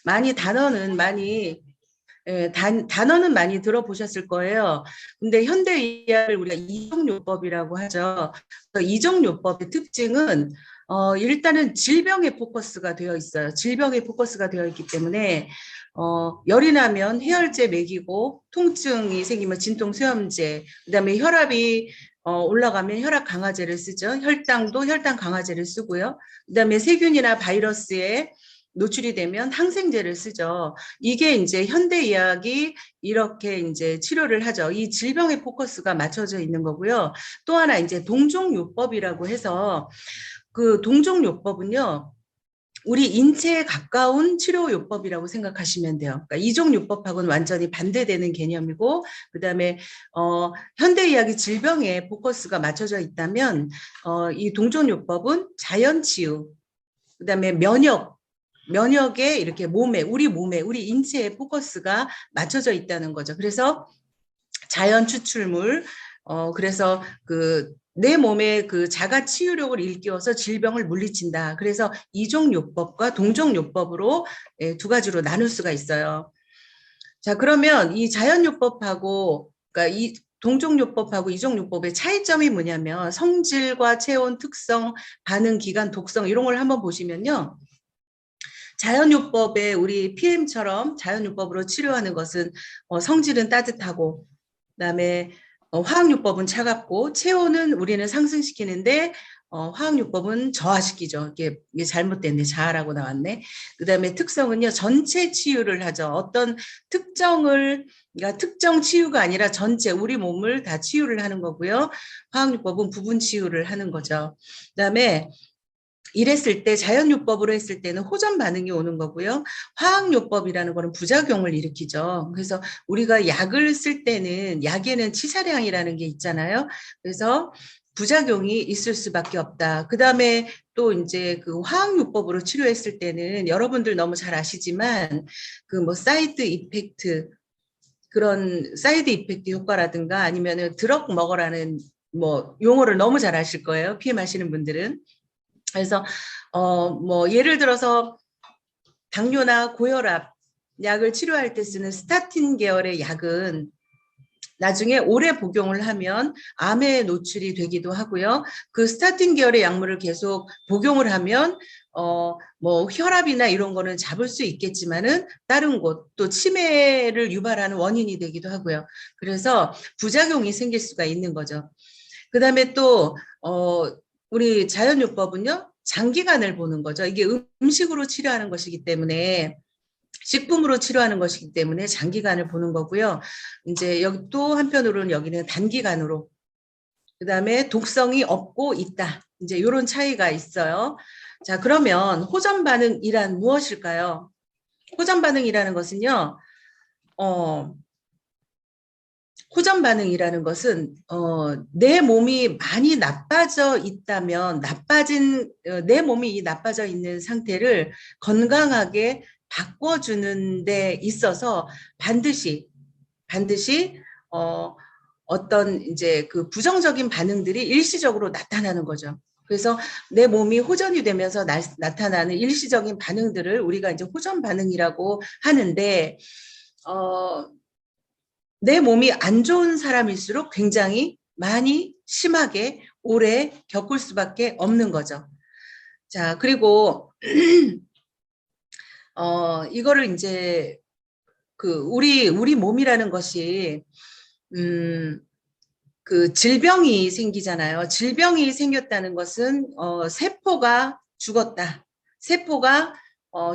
많이 단어는 많이 예, 단어는 많이 들어보셨을 거예요. 근데 현대의학을 우리가 이종요법이라고 하죠. 이종요법의 특징은 일단은 질병에 포커스가 되어 있어요. 질병에 포커스가 되어 있기 때문에 열이 나면 해열제 먹이고 통증이 생기면 진통수염제, 그다음에 혈압이 올라가면 혈압 강화제를 쓰죠. 혈당도 혈당 강화제를 쓰고요. 그다음에 세균이나 바이러스에 노출이 되면 항생제를 쓰죠. 이게 이제 현대의학이 이렇게 이제 치료를 하죠. 이 질병의 포커스가 맞춰져 있는 거고요. 또 하나 이제 동종요법이라고 해서 그 동종요법은요. 우리 인체에 가까운 치료요법이라고 생각하시면 돼요. 그러니까 이종요법하고는 완전히 반대되는 개념이고, 그다음에 현대의학이 질병에 포커스가 맞춰져 있다면 이 동종요법은 자연치유, 그다음에 면역에 이렇게 우리 몸에, 우리 인체에 포커스가 맞춰져 있다는 거죠. 그래서 자연 추출물, 그래서 내 몸에 그 자가 치유력을 일깨워서 질병을 물리친다. 그래서 이종요법과 동종요법으로 두 가지로 나눌 수가 있어요. 자, 그러면 이 자연요법하고, 그러니까 이 동종요법하고 이종요법의 차이점이 뭐냐면 성질과 체온, 특성, 반응 기간, 독성 이런 걸 한번 보시면요. 자연요법에 우리 PM처럼 자연요법으로 치료하는 것은 성질은 따뜻하고, 그다음에 화학요법은 차갑고, 체온은 우리는 상승시키는데 화학요법은 저하시키죠. 이게 잘못됐네. 자하라고 나왔네. 그다음에 특성은요, 전체 치유를 하죠. 어떤 그러니까 특정 치유가 아니라 전체 우리 몸을 다 치유를 하는 거고요. 화학요법은 부분 치유를 하는 거죠. 그다음에 이랬을 때 자연요법으로 했을 때는 호전 반응이 오는 거고요. 화학요법이라는 거는 부작용을 일으키죠. 그래서 우리가 약을 쓸 때는 약에는 치사량이라는 게 있잖아요. 그래서 부작용이 있을 수밖에 없다. 그다음에 또 이제 그 화학요법으로 치료했을 때는 여러분들 너무 잘 아시지만 그 뭐 사이드 이펙트, 그런 사이드 이펙트 효과라든가 아니면은 드럭 먹어라는 뭐 용어를 너무 잘 아실 거예요. PM 하시는 분들은. 그래서 뭐 예를 들어서 당뇨나 고혈압 약을 치료할 때 쓰는 스타틴 계열의 약은 나중에 오래 복용을 하면 암에 노출이 되기도 하고요. 그 스타틴 계열의 약물을 계속 복용을 하면 뭐 혈압이나 이런 거는 잡을 수 있겠지만은 다른 곳 또 치매를 유발하는 원인이 되기도 하고요. 그래서 부작용이 생길 수가 있는 거죠. 그다음에 또 우리 자연요법은요, 장기간을 보는 거죠. 이게 음식으로 치료하는 것이기 때문에, 식품으로 치료하는 것이기 때문에 장기간을 보는 거고요. 이제 여기 또 한편으로는 여기는 단기간으로, 그다음에 독성이 없고 있다. 이제 이런 차이가 있어요. 자, 그러면 호전 반응이란 무엇일까요? 호전 반응이라는 것은요, 호전 반응이라는 것은 내 몸이 많이 나빠져 있다면 내 몸이 나빠져 있는 상태를 건강하게 바꿔주는 데 있어서 반드시 어떤 이제 그 부정적인 반응들이 일시적으로 나타나는 거죠. 그래서 내 몸이 호전이 되면서 나타나는 일시적인 반응들을 우리가 이제 호전 반응이라고 하는데 내 몸이 안 좋은 사람일수록 굉장히 많이 심하게 오래 겪을 수밖에 없는 거죠. 자, 그리고 이거를 이제 우리 몸이라는 것이 그 질병이 생기잖아요. 질병이 생겼다는 것은 세포가 죽었다.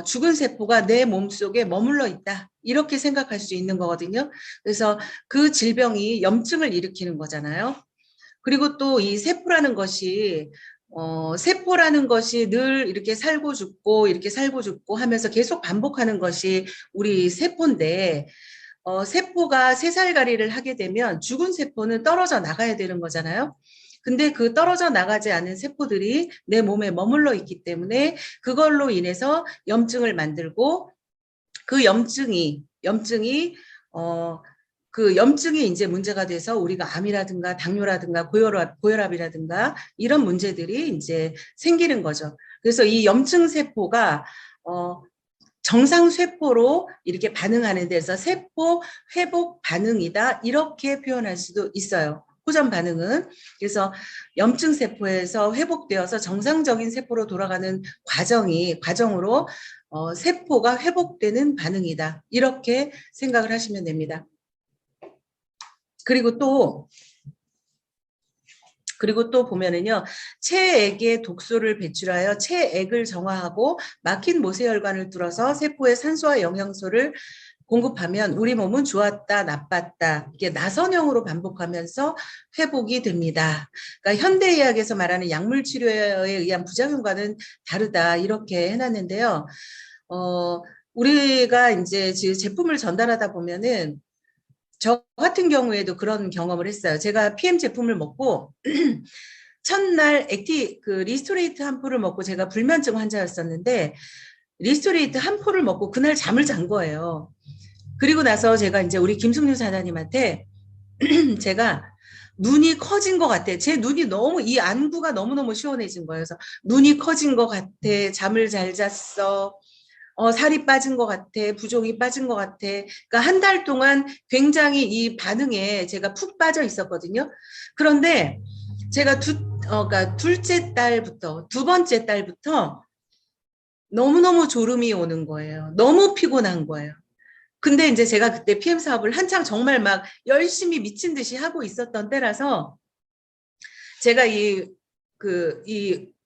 죽은 세포가 내 몸속에 머물러 있다. 이렇게 생각할 수 있는 거거든요. 그래서 그 질병이 염증을 일으키는 거잖아요. 그리고 또 이 세포라는 것이 늘 이렇게 살고 죽고 이렇게 살고 죽고 하면서 계속 반복하는 것이 우리 세포인데, 세포가 새살갈이를 하게 되면 죽은 세포는 떨어져 나가야 되는 거잖아요. 근데 그 떨어져 나가지 않은 세포들이 내 몸에 머물러 있기 때문에 그걸로 인해서 염증을 만들고, 그 염증이 이제 문제가 돼서 우리가 암이라든가 당뇨라든가 고혈압이라든가 이런 문제들이 이제 생기는 거죠. 그래서 이 염증 세포가 정상 세포로 이렇게 반응하는 데서 세포 회복 반응이다 이렇게 표현할 수도 있어요. 호전 반응은. 그래서 염증 세포에서 회복되어서 정상적인 세포로 돌아가는 과정으로 세포가 회복되는 반응이다 이렇게 생각을 하시면 됩니다. 그리고 또 보면은요, 체액에 독소를 배출하여 체액을 정화하고 막힌 모세혈관을 뚫어서 세포에 산소와 영양소를 공급하면 우리 몸은 좋았다, 나빴다, 이게 나선형으로 반복하면서 회복이 됩니다. 그러니까 현대의학에서 말하는 약물 치료에 의한 부작용과는 다르다 이렇게 해놨는데요. 우리가 이제 제품을 전달하다 보면은 저 같은 경우에도 그런 경험을 했어요. 제가 PM 제품을 먹고 첫날 리스토레이트 한 포를 먹고 제가 불면증 환자였었는데 리스토레이트 한 포를 먹고 그날 잠을 잔 거예요. 그리고 나서 제가 이제 우리 김승윤 사장님한테 제가 눈이 커진 것 같아. 제 눈이 너무 이 안구가 너무너무 시원해진 거예요. 그래서 눈이 커진 것 같아. 잠을 잘 잤어. 살이 빠진 것 같아. 부종이 빠진 것 같아. 그러니까 한 달 동안 굉장히 이 반응에 제가 푹 빠져 있었거든요. 그런데 제가 그러니까 둘째 딸부터, 두 번째 딸부터 너무너무 졸음이 오는 거예요. 너무 피곤한 거예요. 근데 이제 제가 그때 PM 사업을 한창 정말 막 열심히 미친 듯이 하고 있었던 때라서 제가 이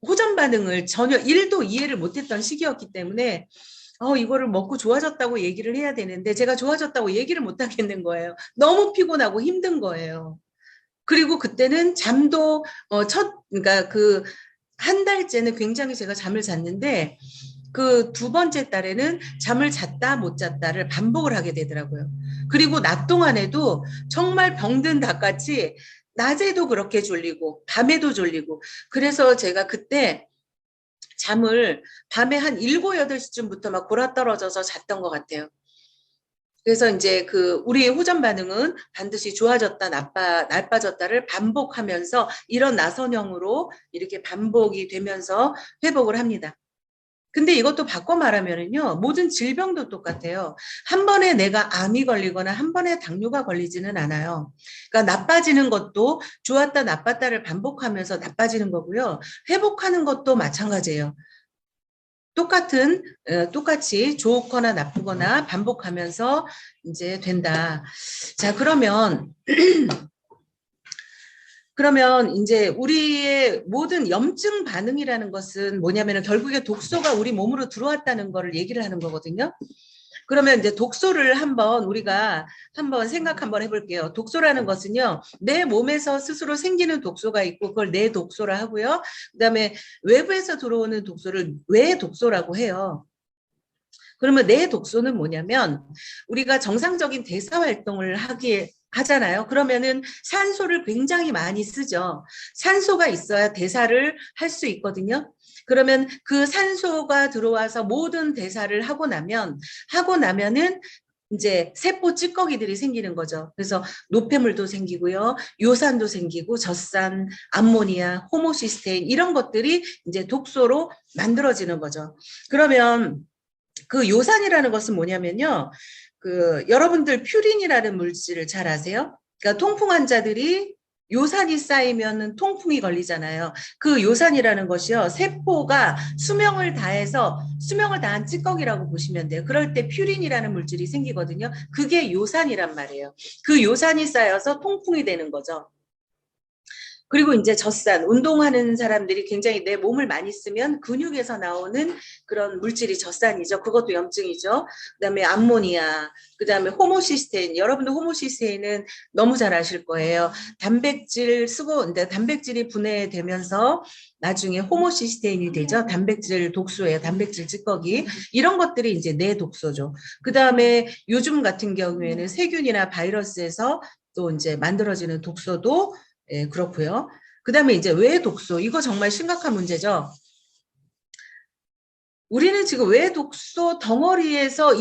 호전 반응을 전혀 1도 이해를 못했던 시기였기 때문에 이거를 먹고 좋아졌다고 얘기를 해야 되는데 제가 좋아졌다고 얘기를 못 하겠는 거예요. 너무 피곤하고 힘든 거예요. 그리고 그때는 잠도 그러니까 한 달째는 굉장히 제가 잠을 잤는데 그 두 번째 달에는 잠을 잤다 못 잤다를 반복을 하게 되더라고요. 그리고 낮 동안에도 정말 병든 닭같이 낮에도 그렇게 졸리고 밤에도 졸리고 그래서 제가 그때 잠을 밤에 한 7, 8시쯤부터 막 골아떨어져서 잤던 것 같아요. 그래서 이제 우리의 호전 반응은 반드시 좋아졌다, 나빠졌다를 반복하면서 이런 나선형으로 이렇게 반복이 되면서 회복을 합니다. 근데 이것도 바꿔 말하면은요, 모든 질병도 똑같아요. 한 번에 내가 암이 걸리거나 한 번에 당뇨가 걸리지는 않아요. 그러니까 나빠지는 것도 좋았다, 나빴다를 반복하면서 나빠지는 거고요. 회복하는 것도 마찬가지예요. 똑같이 좋거나 나쁘거나 반복하면서 이제 된다. 자, 그러면 이제 우리의 모든 염증 반응이라는 것은 뭐냐면은 결국에 독소가 우리 몸으로 들어왔다는 거를 얘기를 하는 거거든요. 그러면 이제 독소를 우리가 생각 한번 해볼게요. 독소라는 것은요, 내 몸에서 스스로 생기는 독소가 있고 그걸 내 독소라 하고요. 그다음에 외부에서 들어오는 독소를 외 독소라고 해요. 그러면 내 독소는 뭐냐면 우리가 정상적인 대사 활동을 하잖아요. 그러면은 산소를 굉장히 많이 쓰죠. 산소가 있어야 대사를 할 수 있거든요. 그러면 그 산소가 들어와서 모든 대사를 하고 나면은 이제 세포 찌꺼기들이 생기는 거죠. 그래서 노폐물도 생기고요. 요산도 생기고 젖산, 암모니아, 호모시스테인 이런 것들이 이제 독소로 만들어지는 거죠. 그러면 그 요산이라는 것은 뭐냐면요. 여러분들 퓨린이라는 물질을 잘 아세요? 그러니까 통풍 환자들이 요산이 쌓이면 통풍이 걸리잖아요. 그 요산이라는 것이요. 세포가 수명을 다한 찌꺼기라고 보시면 돼요. 그럴 때 퓨린이라는 물질이 생기거든요. 그게 요산이란 말이에요. 그 요산이 쌓여서 통풍이 되는 거죠. 그리고 이제 젖산, 운동하는 사람들이 굉장히 내 몸을 많이 쓰면 근육에서 나오는 그런 물질이 젖산이죠. 그것도 염증이죠. 그다음에 암모니아, 그다음에 호모시스테인. 여러분도 호모시스테인은 너무 잘 아실 거예요. 단백질 쓰고 단백질이 분해되면서 나중에 호모시스테인이 되죠. 단백질 독소예요. 단백질 찌꺼기. 이런 것들이 이제 내 독소죠. 그다음에 요즘 같은 경우에는 세균이나 바이러스에서 또 이제 만들어지는 독소도 그렇고요. 그다음에 이제 외 독소, 이거 정말 심각한 문제죠. 우리는 지금 외 독소 덩어리에서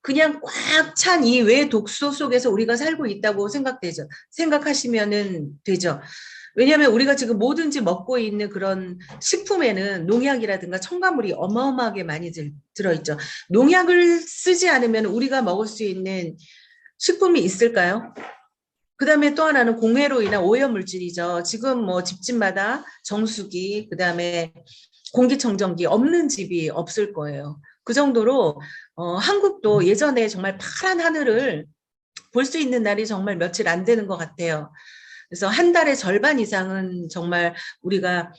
그냥 꽉 찬 이 외 독소 속에서 우리가 살고 있다고 생각하시면은 되죠. 왜냐하면 우리가 지금 뭐든지 먹고 있는 그런 식품에는 농약이라든가 첨가물이 어마어마하게 많이 들어있죠. 농약을 쓰지 않으면 우리가 먹을 수 있는 식품이 있을까요? 그 다음에 또 하나는 공해로 인한 오염물질이죠. 지금 뭐 집집마다 정수기, 그 다음에 공기청정기 없는 집이 없을 거예요. 그 정도로 한국도 예전에 정말 파란 하늘을 볼 수 있는 날이 정말 며칠 안 되는 것 같아요. 그래서 한 달의 절반 이상은 정말 우리가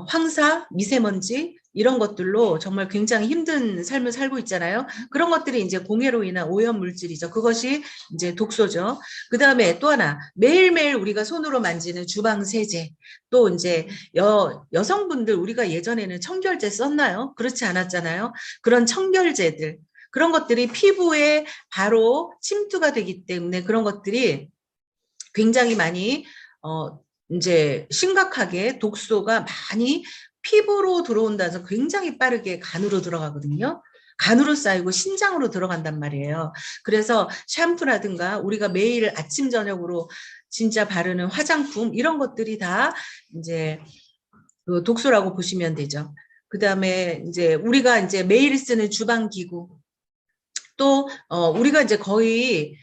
황사, 미세먼지 이런 것들로 정말 굉장히 힘든 삶을 살고 있잖아요. 그런 것들이 이제 공해로 인한 오염 물질이죠. 그것이 이제 독소죠. 그 다음에 또 하나 매일매일 우리가 손으로 만지는 주방 세제. 또 이제 여성분들 우리가 예전에는 청결제 썼나요? 그렇지 않았잖아요. 그런 청결제들. 그런 것들이 피부에 바로 침투가 되기 때문에 그런 것들이 굉장히 많이 이제 심각하게 독소가 많이 피부로 들어온다서 굉장히 빠르게 간으로 들어가거든요. 간으로 쌓이고 신장으로 들어간단 말이에요. 그래서 샴푸라든가 우리가 매일 아침 저녁으로 진짜 바르는 화장품 이런 것들이 다 이제 그 독소라고 보시면 되죠. 그다음에 이제 우리가 이제 매일 쓰는 주방 기구 또 우리가 이제 거의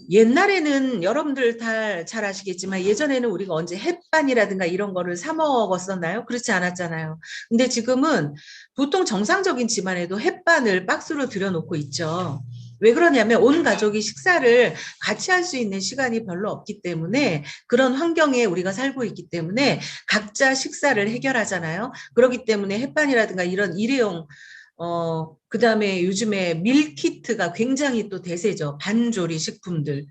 옛날에는 여러분들 다 잘 아시겠지만 예전에는 우리가 언제 햇반이라든가 이런 거를 사 먹었었나요? 그렇지 않았잖아요. 근데 지금은 보통 정상적인 집안에도 햇반을 박스로 들여놓고 있죠. 왜 그러냐면 온 가족이 식사를 같이 할 수 있는 시간이 별로 없기 때문에 그런 환경에 우리가 살고 있기 때문에 각자 식사를 해결하잖아요. 그렇기 때문에 햇반이라든가 이런 일회용 그 다음에 요즘에 밀키트가 굉장히 또 대세죠. 반조리 식품들.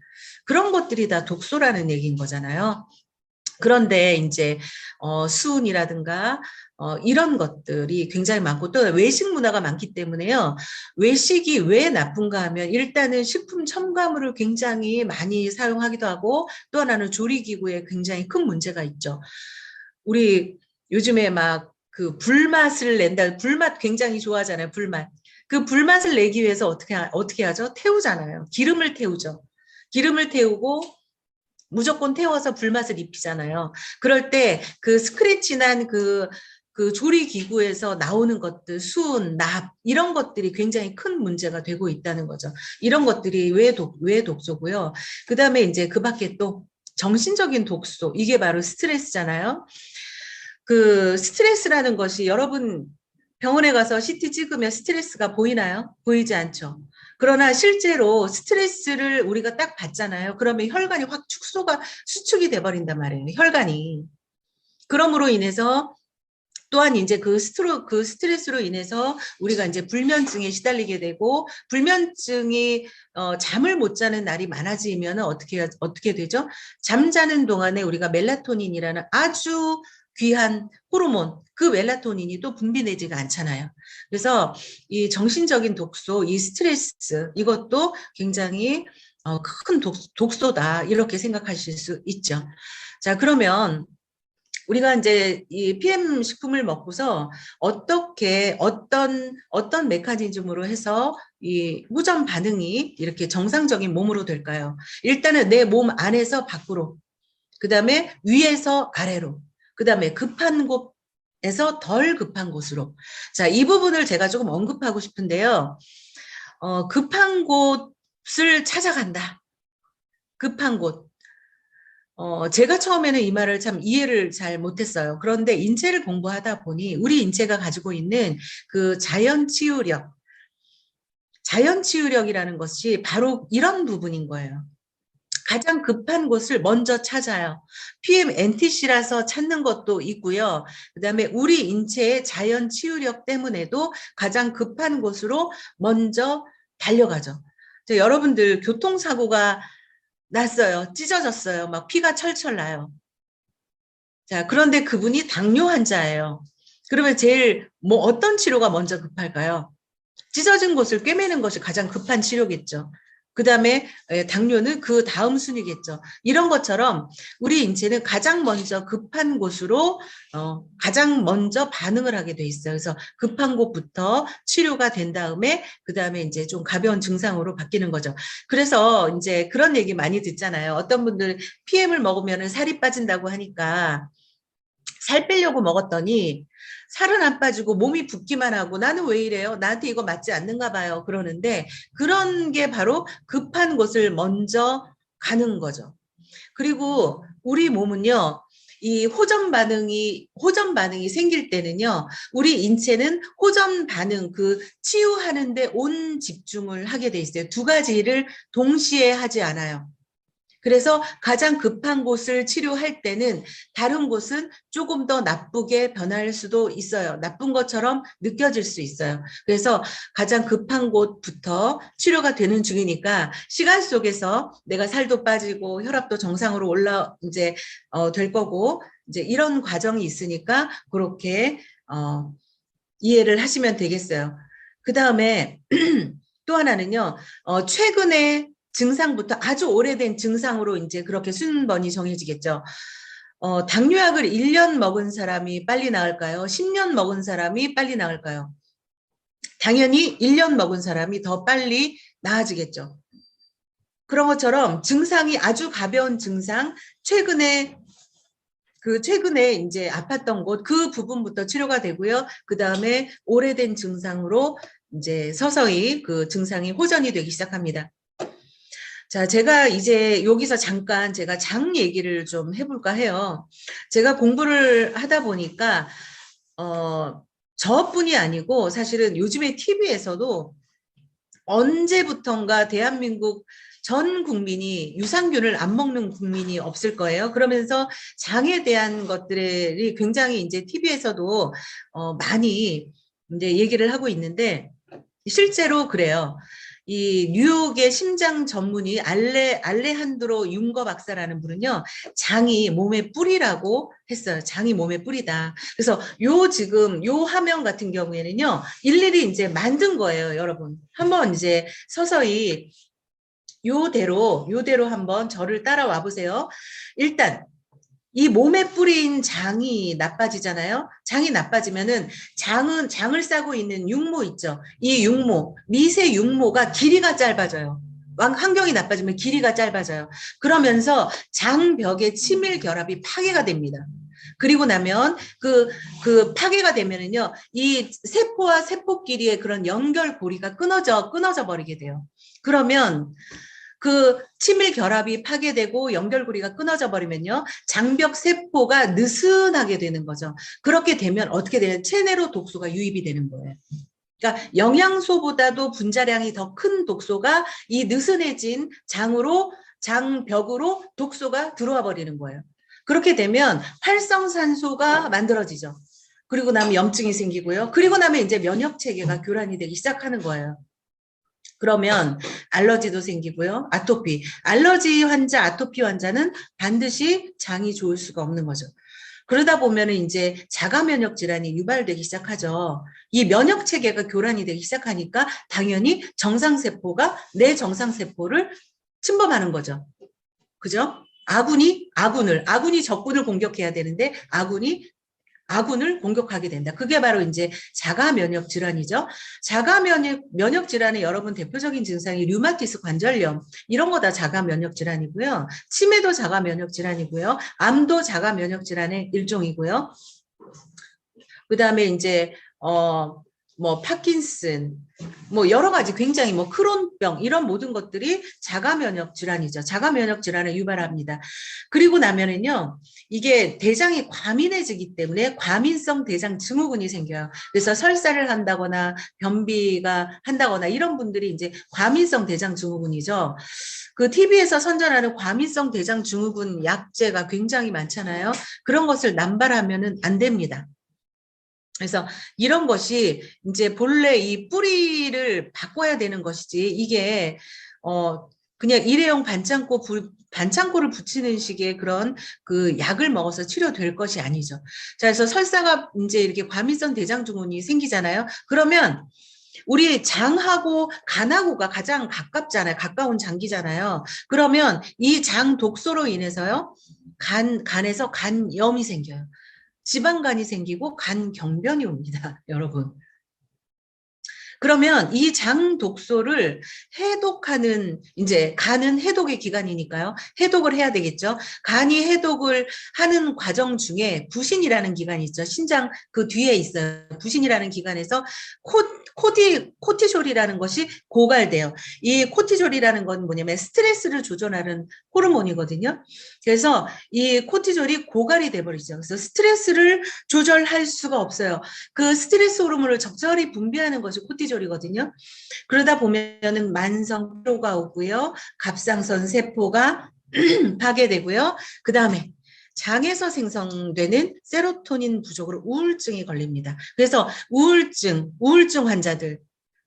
그런 것들이 다 독소라는 얘기인 거잖아요. 그런데 이제, 수은이라든가, 이런 것들이 굉장히 많고 또 외식 문화가 많기 때문에요. 외식이 왜 나쁜가 하면 일단은 식품 첨가물을 굉장히 많이 사용하기도 하고 또 하나는 조리기구에 굉장히 큰 문제가 있죠. 우리 요즘에 막 그 불맛을 낸다. 불맛 굉장히 좋아하잖아요. 불맛. 그 불맛을 내기 위해서 어떻게 하죠? 태우잖아요. 기름을 태우죠. 기름을 태우고 무조건 태워서 불맛을 입히잖아요. 그럴 때 그 스크래치 난 그 조리 기구에서 나오는 것들, 수은, 납 이런 것들이 굉장히 큰 문제가 되고 있다는 거죠. 이런 것들이 왜 독소고요. 그 다음에 이제 그 밖에 또 정신적인 독소, 이게 바로 스트레스잖아요. 그 스트레스라는 것이 여러분 병원에 가서 CT 찍으면 스트레스가 보이나요? 보이지 않죠. 그러나 실제로 스트레스를 우리가 딱 받잖아요. 그러면 혈관이 확 수축이 돼버린단 말이에요. 혈관이. 그러므로 인해서 또한 이제 그 스트레스로 인해서 우리가 이제 불면증에 시달리게 되고 불면증이 잠을 못 자는 날이 많아지면 어떻게 되죠? 잠자는 동안에 우리가 멜라토닌이라는 아주 귀한 호르몬, 그 멜라토닌이 또 분비되지가 않잖아요. 그래서 이 정신적인 독소, 이 스트레스 이것도 굉장히 큰 독소다 이렇게 생각하실 수 있죠. 자, 그러면 우리가 이제 이 PM 식품을 먹고서 어떤 메커니즘으로 해서 이 후전 반응이 이렇게 정상적인 몸으로 될까요? 일단은 내 몸 안에서 밖으로, 그 다음에 위에서 아래로, 그 다음에 급한 곳에서 덜 급한 곳으로. 자, 이 부분을 제가 조금 언급하고 싶은데요. 급한 곳을 찾아간다. 급한 곳. 제가 처음에는 이 말을 참 이해를 잘 못했어요. 그런데 인체를 공부하다 보니 우리 인체가 가지고 있는 그 자연치유력이라는 것이 바로 이런 부분인 거예요. 가장 급한 곳을 먼저 찾아요. PMNTC라서 찾는 것도 있고요. 그다음에 우리 인체의 자연 치유력 때문에도 가장 급한 곳으로 먼저 달려가죠. 여러분들 교통사고가 났어요. 찢어졌어요. 막 피가 철철 나요. 자, 그런데 그분이 당뇨 환자예요. 그러면 제일 뭐 어떤 치료가 먼저 급할까요? 찢어진 곳을 꿰매는 것이 가장 급한 치료겠죠. 그다음에 당뇨는 그 다음 순위겠죠. 이런 것처럼 우리 인체는 가장 먼저 급한 곳으로 가장 먼저 반응을 하게 돼 있어요. 그래서 급한 곳부터 치료가 된 다음에 그다음에 이제 좀 가벼운 증상으로 바뀌는 거죠. 그래서 이제 그런 얘기 많이 듣잖아요. 어떤 분들 PM을 먹으면 살이 빠진다고 하니까 살 빼려고 먹었더니 살은 안 빠지고 몸이 붓기만 하고 나는 왜 이래요? 나한테 이거 맞지 않는가 봐요. 그러는데 그런 게 바로 급한 곳을 먼저 가는 거죠. 그리고 우리 몸은요. 이 호전 반응이 생길 때는요. 우리 인체는 호전 반응 그 치유하는 데 온 집중을 하게 돼 있어요. 두 가지를 동시에 하지 않아요. 그래서 가장 급한 곳을 치료할 때는 다른 곳은 조금 더 나쁘게 변할 수도 있어요. 나쁜 것처럼 느껴질 수 있어요. 그래서 가장 급한 곳부터 치료가 되는 중이니까 시간 속에서 내가 살도 빠지고 혈압도 정상으로 이제 될 거고 이제 이런 과정이 있으니까 그렇게 이해를 하시면 되겠어요. 그 다음에 또 하나는요. 최근에 증상부터 아주 오래된 증상으로 이제 그렇게 순번이 정해지겠죠. 당뇨약을 1년 먹은 사람이 빨리 나을까요? 10년 먹은 사람이 빨리 나을까요? 당연히 1년 먹은 사람이 더 빨리 나아지겠죠. 그런 것처럼 증상이 아주 가벼운 증상, 최근에 이제 아팠던 곳, 그 부분부터 치료가 되고요. 그 다음에 오래된 증상으로 이제 서서히 그 증상이 호전이 되기 시작합니다. 자, 제가 이제 여기서 잠깐 제가 장 얘기를 좀 해볼까 해요. 제가 공부를 하다 보니까, 저뿐이 아니고 사실은 요즘에 TV에서도 언제부턴가 대한민국 전 국민이 유산균을 안 먹는 국민이 없을 거예요. 그러면서 장에 대한 것들이 굉장히 이제 TV에서도 많이 이제 얘기를 하고 있는데 실제로 그래요. 이 뉴욕의 심장 전문의 알레한드로 융거 박사라는 분은요, 장이 몸의 뿌리라고 했어요. 장이 몸의 뿌리다. 그래서 지금 요 화면 같은 경우에는요, 일일이 이제 만든 거예요, 여러분. 한번 이제 서서히 요대로 한번 저를 따라와 보세요. 일단 이 몸에 뿌린 장이 나빠지잖아요. 장이 나빠지면은 장을 싸고 있는 육모 있죠. 이 육모, 미세 육모가 길이가 짧아져요. 환경이 나빠지면 길이가 짧아져요. 그러면서 장벽의 치밀 결합이 파괴가 됩니다. 그리고 나면 그 파괴가 되면은요, 이 세포와 세포 끼리의 그런 연결고리가 끊어져 버리게 돼요. 그러면 그 치밀 결합이 파괴되고 연결고리가 끊어져 버리면요. 장벽 세포가 느슨하게 되는 거죠. 그렇게 되면 어떻게 돼요? 체내로 독소가 유입이 되는 거예요. 그러니까 영양소보다도 분자량이 더 큰 독소가 이 느슨해진 장벽으로 독소가 들어와 버리는 거예요. 그렇게 되면 활성산소가 만들어지죠. 그리고 나면 염증이 생기고요. 그리고 나면 이제 면역 체계가 교란이 되기 시작하는 거예요. 그러면 알러지도 생기고요. 알러지 환자, 아토피 환자는 반드시 장이 좋을 수가 없는 거죠. 그러다 보면은 이제 자가 면역 질환이 유발되기 시작하죠. 이 면역 체계가 교란이 되기 시작하니까 당연히 정상세포가 내 정상세포를 침범하는 거죠. 그죠? 아군이 적군을 공격해야 되는데 아군을 공격하게 된다. 그게 바로 이제 자가 면역 질환이죠. 자가 면역 질환의 여러분 대표적인 증상이 류마티스 관절염 이런 거 다 자가 면역 질환이고요. 치매도 자가 면역 질환이고요. 암도 자가 면역 질환의 일종이고요. 그다음에 이제 파킨슨, 여러 가지 굉장히 크론병 이런 모든 것들이 자가 면역 질환이죠. 자가 면역 질환을 유발합니다. 그리고 나면은요, 이게 대장이 과민해지기 때문에 과민성 대장 증후군이 생겨요. 그래서 설사를 한다거나 변비가 한다거나 이런 분들이 이제 과민성 대장 증후군이죠. 그 TV에서 선전하는 과민성 대장 증후군 약제가 굉장히 많잖아요. 그런 것을 남발하면은 안 됩니다. 그래서 이런 것이 이제 본래 이 뿌리를 바꿔야 되는 것이지 이게 그냥 일회용 반창고를 붙이는 식의 그런 그 약을 먹어서 치료될 것이 아니죠. 자, 그래서 설사가 이제 이렇게 과민성 대장증후군이 생기잖아요. 그러면 우리 장하고 간하고가 가장 가깝잖아요. 가까운 장기잖아요. 그러면 이 장 독소로 인해서요. 간에서 간염이 생겨요. 지방간이 생기고 간경변이 옵니다. 여러분. 그러면 이 장 독소를 해독하는, 이제 간은 해독의 기관이니까요. 해독을 해야 되겠죠. 간이 해독을 하는 과정 중에 부신이라는 기관이 있죠. 신장 그 뒤에 있어요. 부신이라는 기관에서 코티졸이라는 것이 고갈돼요. 이 코티졸이라는 건 뭐냐면 스트레스를 조절하는 호르몬이거든요. 그래서 이 코티졸이 고갈이 돼버리죠. 그래서 스트레스를 조절할 수가 없어요. 그 스트레스 호르몬을 적절히 분비하는 것이 코티졸이거든요. 그러다 보면은 만성 피로가 오고요. 갑상선 세포가 파괴되고요. 그 다음에 장에서 생성되는 세로토닌 부족으로 우울증이 걸립니다. 그래서 우울증 환자들,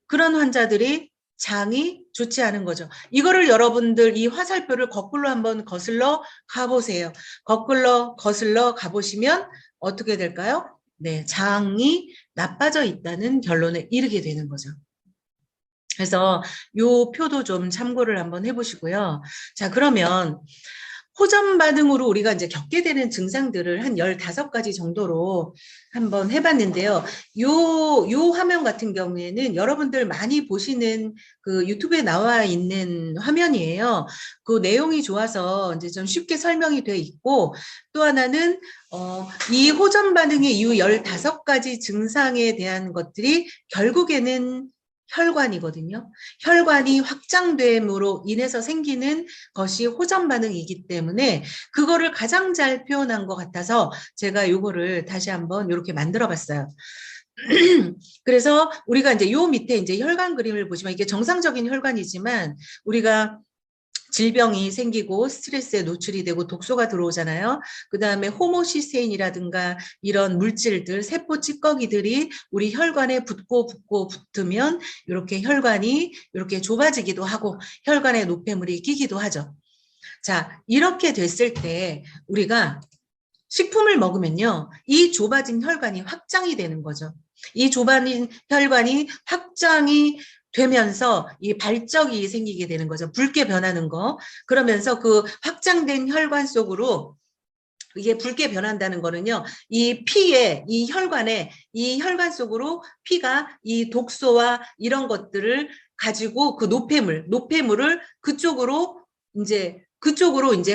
그런 환자들이 장이 좋지 않은 거죠. 이거를 여러분들 이 화살표를 거꾸로 한번 거슬러 가보세요. 거꾸로 거슬러 가보시면 어떻게 될까요? 네, 장이 나빠져 있다는 결론에 이르게 되는 거죠. 그래서 요 표도 좀 참고를 한번 해보시고요. 자, 그러면 호전 반응으로 우리가 이제 겪게 되는 증상들을 한 15가지 정도로 한번 해봤는데요. 요 화면 같은 경우에는 여러분들 많이 보시는 그 유튜브에 나와 있는 화면이에요. 그 내용이 좋아서 이제 좀 쉽게 설명이 돼 있고, 또 하나는 이 호전 반응의 이후 15가지 증상에 대한 것들이 결국에는 혈관이거든요. 혈관이 확장됨으로 인해서 생기는 것이 호전 반응이기 때문에 그거를 가장 잘 표현한 것 같아서 제가 이거를 다시 한번 이렇게 만들어 봤어요. 그래서 우리가 이제 요 밑에 이제 혈관 그림을 보시면 이게 정상적인 혈관이지만 우리가 질병이 생기고 스트레스에 노출이 되고 독소가 들어오잖아요. 그 다음에 호모시스테인이라든가 이런 물질들, 세포 찌꺼기들이 우리 혈관에 붙으면 이렇게 혈관이 이렇게 좁아지기도 하고 혈관에 노폐물이 끼기도 하죠. 자, 이렇게 됐을 때 우리가 식품을 먹으면요. 이 좁아진 혈관이 확장이 되는 거죠. 이 좁아진 혈관이 확장이 되면서 이 발적이 생기게 되는 거죠. 붉게 변하는 거. 그러면서 그 확장된 혈관 속으로 이게 붉게 변한다는 거는요. 이 피에, 이 혈관에, 이 혈관 속으로 피가 이 독소와 이런 것들을 가지고 그 노폐물을 그쪽으로 이제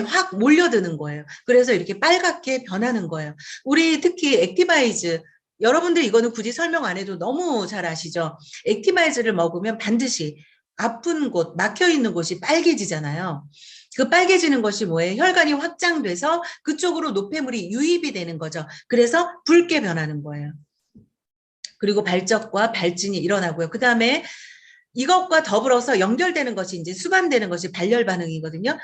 확 몰려드는 거예요. 그래서 이렇게 빨갛게 변하는 거예요. 우리 특히 액티바이즈, 여러분들 이거는 굳이 설명 안 해도 너무 잘 아시죠? 액티바이즈를 먹으면 반드시 아픈 곳, 막혀 있는 곳이 빨개지잖아요. 그 빨개지는 것이 뭐예요? 혈관이 확장돼서 그쪽으로 노폐물이 유입이 되는 거죠. 그래서 붉게 변하는 거예요. 그리고 발적과 발진이 일어나고요. 그 다음에 이것과 더불어서 연결되는 것이 이제 수반되는 것이 발열 반응이거든요.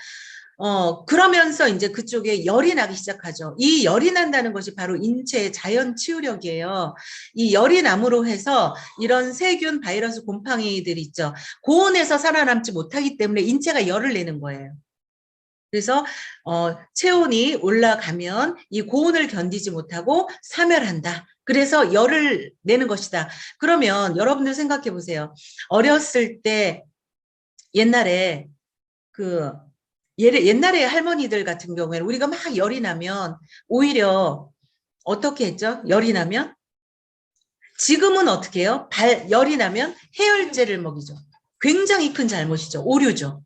그러면서 이제 그쪽에 열이 나기 시작하죠. 이 열이 난다는 것이 바로 인체의 자연 치유력이에요. 이 열이 남으로 해서 이런 세균, 바이러스, 곰팡이들이 있죠. 고온에서 살아남지 못하기 때문에 인체가 열을 내는 거예요. 그래서 체온이 올라가면 이 고온을 견디지 못하고 사멸한다. 그래서 열을 내는 것이다. 그러면 여러분들 생각해 보세요. 어렸을 때 옛날에 옛날에 할머니들 같은 경우에는 우리가 막 열이 나면 오히려 어떻게 했죠? 열이 나면? 지금은 어떻게 해요? 열이 나면 해열제를 먹이죠. 굉장히 큰 잘못이죠. 오류죠.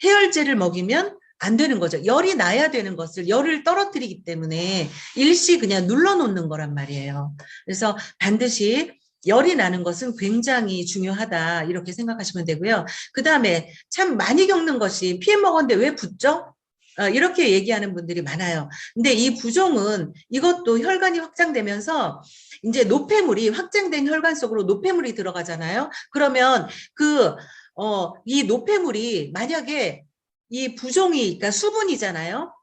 해열제를 먹이면 안 되는 거죠. 열이 나야 되는 것을 열을 떨어뜨리기 때문에 일시 그냥 눌러놓는 거란 말이에요. 그래서 반드시 열이 나는 것은 굉장히 중요하다 이렇게 생각하시면 되고요. 그 다음에 참 많이 겪는 것이 피해 먹었는데 왜 붓죠? 이렇게 얘기하는 분들이 많아요. 근데 이 부종은 이것도 혈관이 확장되면서 이제 노폐물이 확장된 혈관 속으로 노폐물이 들어가잖아요. 그러면 이 노폐물이 만약에 이 부종이 그러니까 수분이잖아요.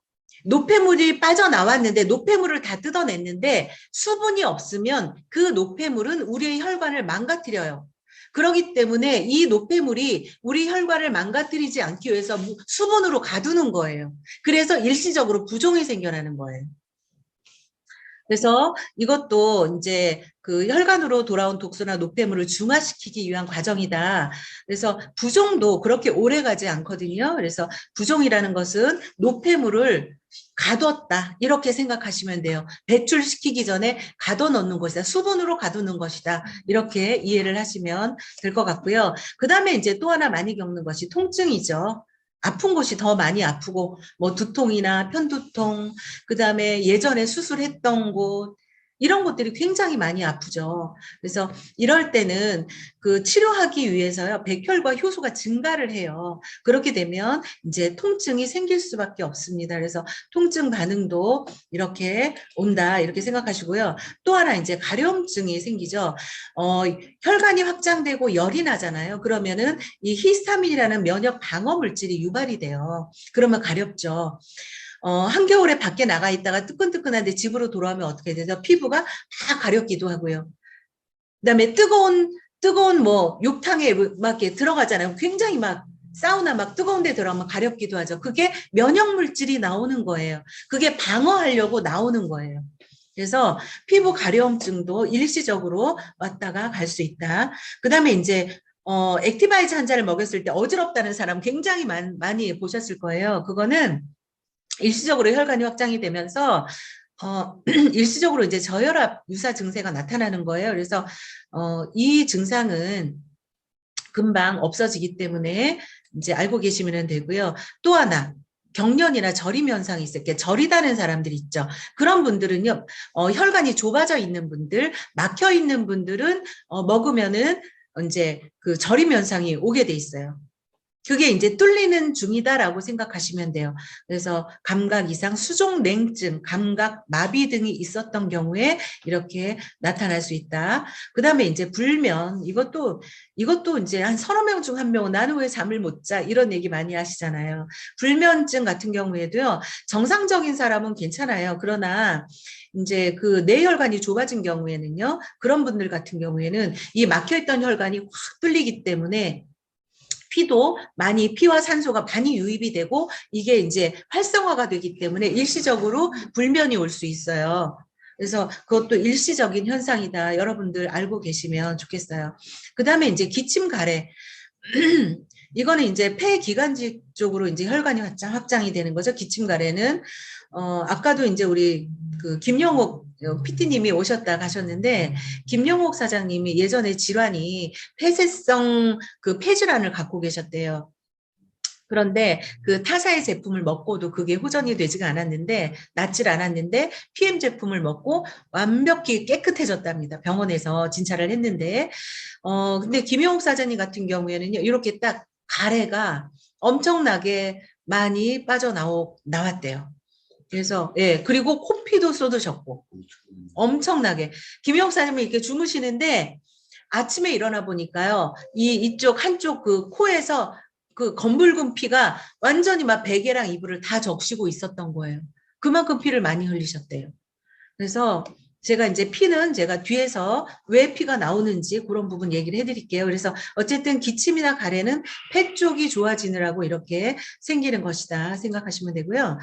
노폐물이 빠져나왔는데 노폐물을 다 뜯어냈는데 수분이 없으면 그 노폐물은 우리의 혈관을 망가뜨려요. 그렇기 때문에 이 노폐물이 우리 혈관을 망가뜨리지 않기 위해서 수분으로 가두는 거예요. 그래서 일시적으로 부종이 생겨나는 거예요. 그래서 이것도 이제 그 혈관으로 돌아온 독소나 노폐물을 중화시키기 위한 과정이다. 그래서 부종도 그렇게 오래 가지 않거든요. 그래서 부종이라는 것은 노폐물을 가뒀다. 이렇게 생각하시면 돼요. 배출시키기 전에 가둬놓는 것이다. 수분으로 가두는 것이다. 이렇게 이해를 하시면 될 것 같고요. 그 다음에 이제 또 하나 많이 겪는 것이 통증이죠. 아픈 곳이 더 많이 아프고 뭐 두통이나 편두통, 그다음에 예전에 수술했던 곳 이런 것들이 굉장히 많이 아프죠. 그래서 이럴 때는 그 치료하기 위해서요, 백혈과 효소가 증가를 해요. 그렇게 되면 이제 통증이 생길 수밖에 없습니다. 그래서 통증 반응도 이렇게 온다 이렇게 생각하시고요. 또 하나 이제 가려움증이 생기죠. 혈관이 확장되고 열이 나잖아요. 그러면은 이 히스타민이라는 면역 방어 물질이 유발이 돼요. 그러면 가렵죠. 한겨울에 밖에 나가 있다가 뜨끈뜨끈한데 집으로 돌아오면 어떻게 되죠? 피부가 다 가렵기도 하고요. 그다음에 뜨거운 뭐 욕탕에 막 이렇게 들어가잖아요. 굉장히 막 사우나 막 뜨거운 데 들어가면 가렵기도 하죠. 그게 면역 물질이 나오는 거예요. 그게 방어하려고 나오는 거예요. 그래서 피부 가려움증도 일시적으로 왔다가 갈 수 있다. 그다음에 이제 액티바이즈 환자를 먹였을 때 어지럽다는 사람 굉장히 많이 보셨을 거예요. 그거는 일시적으로 혈관이 확장이 되면서 일시적으로 이제 저혈압 유사 증세가 나타나는 거예요. 그래서 이 증상은 금방 없어지기 때문에 이제 알고 계시면 되고요. 또 하나 경련이나 저림 현상이 있을 게 저리다는 사람들 있죠. 그런 분들은요, 혈관이 좁아져 있는 분들, 막혀 있는 분들은 먹으면은 이제 그 저림 현상이 오게 돼 있어요. 그게 이제 뚫리는 중이다라고 생각하시면 돼요. 그래서 감각 이상, 수족 냉증, 감각 마비 등이 있었던 경우에 이렇게 나타날 수 있다. 그 다음에 이제 불면, 이것도 이제 한 서너 명 중 한 명은 나는 왜 잠을 못 자? 이런 얘기 많이 하시잖아요. 불면증 같은 경우에도요, 정상적인 사람은 괜찮아요. 그러나 이제 그 뇌혈관이 좁아진 경우에는요, 그런 분들 같은 경우에는 이 막혀있던 혈관이 확 뚫리기 때문에 피와 산소가 많이 유입이 되고 이게 이제 활성화가 되기 때문에 일시적으로 불면이 올 수 있어요. 그래서 그것도 일시적인 현상이다. 여러분들 알고 계시면 좋겠어요. 그 다음에 이제 기침 가래. 이거는 이제 폐기관지 쪽으로 이제 혈관이 확장이 되는 거죠. 기침 가래는 아까도 이제 우리 그 김영옥 PT님이 오셨다 가셨는데 김영옥 사장님이 예전에 질환이 폐쇄성 그 폐질환을 갖고 계셨대요. 그런데 그 타사의 제품을 먹고도 그게 호전이 되지가 않았는데 낫질 않았는데 PM 제품을 먹고 완벽히 깨끗해졌답니다. 병원에서 진찰을 했는데 근데 김용욱 사장님 같은 경우에는요. 이렇게 딱 가래가 엄청나게 많이 나왔대요. 그래서 예, 그리고 코피도 쏟으셨고 엄청나게 김용욱 사장님이 이렇게 주무시는데 아침에 일어나 보니까요. 이쪽 한쪽 그 코에서 그 검붉은 피가 완전히 막 베개랑 이불을 다 적시고 있었던 거예요. 그만큼 피를 많이 흘리셨대요. 그래서 제가 이제 피는 제가 뒤에서 왜 피가 나오는지 그런 부분 얘기를 해드릴게요. 그래서 어쨌든 기침이나 가래는 폐 쪽이 좋아지느라고 이렇게 생기는 것이다 생각하시면 되고요.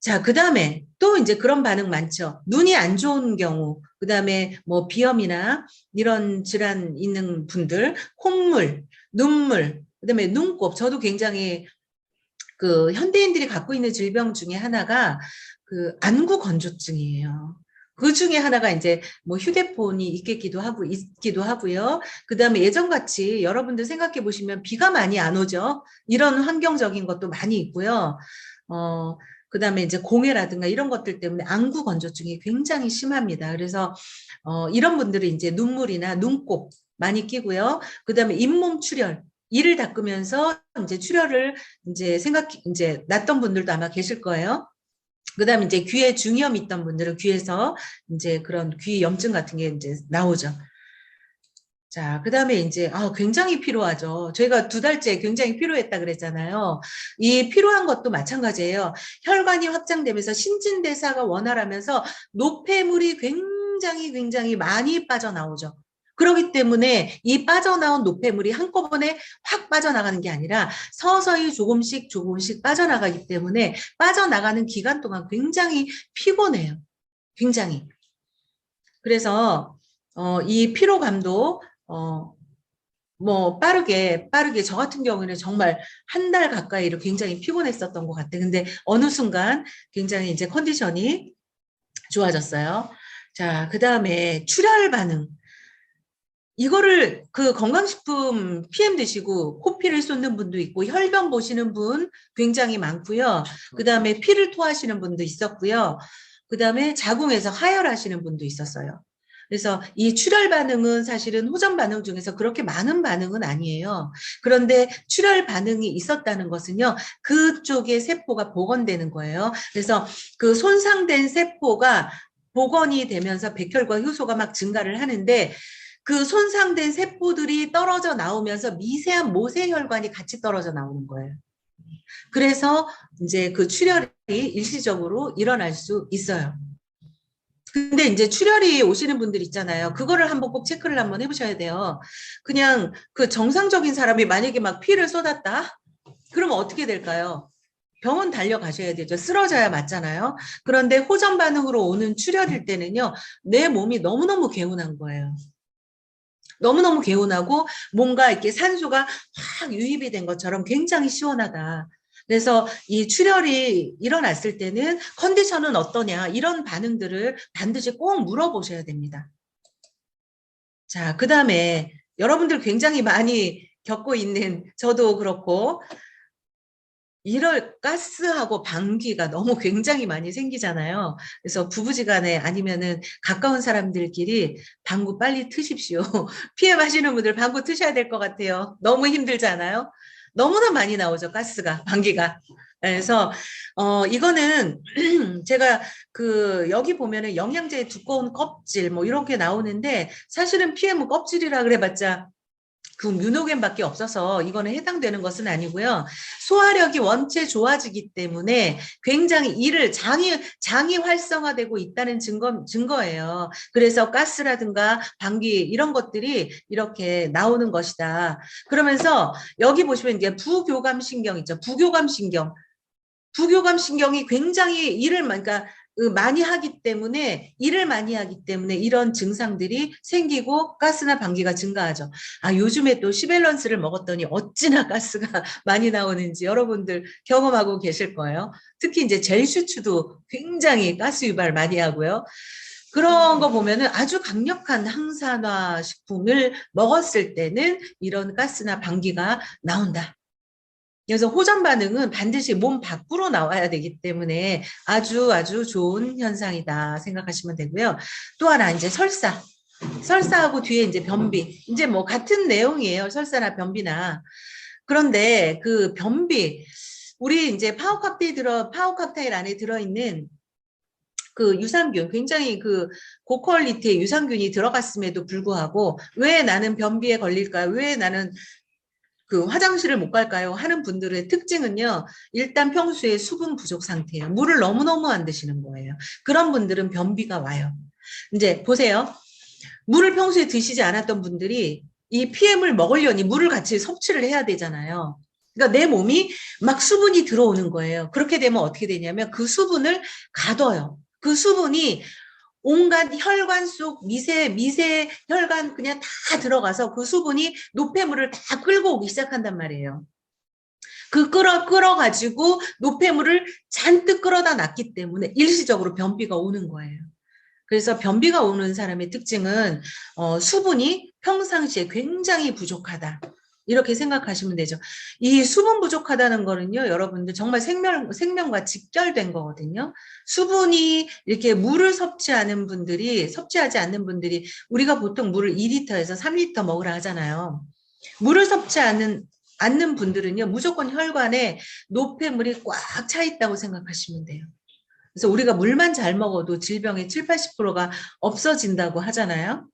자, 그 다음에 또 이제 그런 반응 많죠. 눈이 안 좋은 경우, 그 다음에 뭐 비염이나 이런 질환 있는 분들, 콧물, 눈물, 그 다음에 눈곱. 저도 굉장히 그 현대인들이 갖고 있는 질병 중에 하나가 그 안구 건조증이에요. 그 중에 하나가 이제 뭐 휴대폰이 있기도 하고요. 그 다음에 예전같이 여러분들 생각해 보시면 비가 많이 안 오죠. 이런 환경적인 것도 많이 있고요. 그 다음에 이제 공해라든가 이런 것들 때문에 안구 건조증이 굉장히 심합니다. 그래서, 이런 분들은 이제 눈물이나 눈곱 많이 끼고요. 그 다음에 잇몸 출혈, 이를 닦으면서 이제 출혈을 이제 났던 분들도 아마 계실 거예요. 그 다음에 이제 귀에 중이염 있던 분들은 귀에서 이제 그런 귀 염증 같은 게 이제 나오죠. 자, 그 다음에 이제, 굉장히 피로하죠. 저희가 2달째 굉장히 피로했다 그랬잖아요. 이 피로한 것도 마찬가지예요. 혈관이 확장되면서 신진대사가 원활하면서 노폐물이 굉장히 많이 빠져나오죠. 그렇기 때문에 이 빠져나온 노폐물이 한꺼번에 확 빠져나가는 게 아니라 서서히 조금씩 빠져나가기 때문에 빠져나가는 기간 동안 굉장히 피곤해요. 굉장히. 그래서 이 피로감도 뭐 빠르게 저 같은 경우에는 정말 한 달 가까이로 굉장히 피곤했었던 것 같아. 근데 어느 순간 굉장히 이제 컨디션이 좋아졌어요. 자, 그 다음에 출혈 반응. 이거를 그 건강식품 PM 드시고 코피를 쏟는 분도 있고 혈변 보시는 분 굉장히 많고요. 그 다음에 피를 토하시는 분도 있었고요. 그 다음에 자궁에서 하혈하시는 분도 있었어요. 그래서 이 출혈 반응은 사실은 호전 반응 중에서 그렇게 많은 반응은 아니에요. 그런데 출혈 반응이 있었다는 것은요, 그쪽의 세포가 복원되는 거예요. 그래서 그 손상된 세포가 복원이 되면서 백혈과 효소가 막 증가를 하는데 그 손상된 세포들이 떨어져 나오면서 미세한 모세혈관이 같이 떨어져 나오는 거예요. 그래서 이제 그 출혈이 일시적으로 일어날 수 있어요. 근데 이제 출혈이 오시는 분들 있잖아요. 그거를 한번 꼭 체크를 한번 해보셔야 돼요. 그냥 그 정상적인 사람이 만약에 막 피를 쏟았다? 그러면 어떻게 될까요? 병원 달려가셔야 되죠. 쓰러져야 맞잖아요. 그런데 호전 반응으로 오는 출혈일 때는요, 내 몸이 너무너무 개운한 거예요. 너무너무 개운하고 뭔가 이렇게 산소가 확 유입이 된 것처럼 굉장히 시원하다. 그래서 이 출혈이 일어났을 때는 컨디션은 어떠냐 이런 반응들을 반드시 꼭 물어보셔야 됩니다. 자, 그 다음에 여러분들 굉장히 많이 겪고 있는 저도 그렇고 이럴 가스하고 방귀가 너무 굉장히 많이 생기잖아요. 그래서 부부지간에 아니면은 가까운 사람들끼리 방구 빨리 트십시오. 피해 마시는 분들 방구 트셔야 될 것 같아요. 너무 힘들잖아요. 너무나 많이 나오죠, 가스가, 방귀가. 그래서 이거는 제가 그 여기 보면은 영양제의 두꺼운 껍질 뭐 이렇게 나오는데 사실은 피해는 껍질이라 그래봤자 그 뮤노겐밖에 없어서 이거는 해당되는 것은 아니고요. 소화력이 원체 좋아지기 때문에 굉장히 이를 장이 활성화되고 있다는 증거예요. 그래서 가스라든가 방귀 이런 것들이 이렇게 나오는 것이다. 그러면서 여기 보시면 이제 부교감 신경 있죠. 부교감 신경이 굉장히 그러니까 많이 하기 때문에 일을 많이 하기 때문에 이런 증상들이 생기고 가스나 방귀가 증가하죠. 아, 요즘에 또 시밸런스를 먹었더니 어찌나 가스가 많이 나오는지 여러분들 경험하고 계실 거예요. 특히 이제 젤슈츠도 굉장히 가스 유발 많이 하고요. 그런 거 보면은 아주 강력한 항산화 식품을 먹었을 때는 이런 가스나 방귀가 나온다. 그래서 호전 반응은 반드시 몸 밖으로 나와야 되기 때문에 아주 좋은 현상이다 생각하시면 되고요. 또 하나 이제 설사하고 뒤에 이제 변비. 이제 뭐 같은 내용이에요. 설사나 변비나. 그런데 그 변비 우리 이제 파워칵테일 안에 들어있는 그 유산균, 굉장히 그 고퀄리티의 유산균이 들어갔음에도 불구하고 왜 나는 변비에 걸릴까요? 왜 나는 그 화장실을 못 갈까요? 하는 분들의 특징은요. 일단 평소에 수분 부족 상태예요. 물을 너무너무 안 드시는 거예요. 그런 분들은 변비가 와요. 이제 보세요. 물을 평소에 드시지 않았던 분들이 이 PM을 먹으려니 물을 같이 섭취를 해야 되잖아요. 그러니까 내 몸이 막 수분이 들어오는 거예요. 그렇게 되면 어떻게 되냐면 그 수분을 가둬요. 그 수분이 온갖 혈관 속 미세 혈관 그냥 다 들어가서 그 수분이 노폐물을 다 끌고 오기 시작한단 말이에요. 그 끌어가지고 노폐물을 잔뜩 끌어다 놨기 때문에 일시적으로 변비가 오는 거예요. 그래서 변비가 오는 사람의 특징은 수분이 평상시에 굉장히 부족하다. 이렇게 생각하시면 되죠. 이 수분 부족하다는 거는요, 여러분들 정말 생명과 직결된 거거든요. 수분이 이렇게 물을 섭취하지 않는 분들이 우리가 보통 물을 2리터에서 3리터 먹으라 하잖아요. 물을 않는 분들은요, 무조건 혈관에 노폐물이 꽉 차 있다고 생각하시면 돼요. 그래서 우리가 물만 잘 먹어도 질병의 7, 80%가 없어진다고 하잖아요.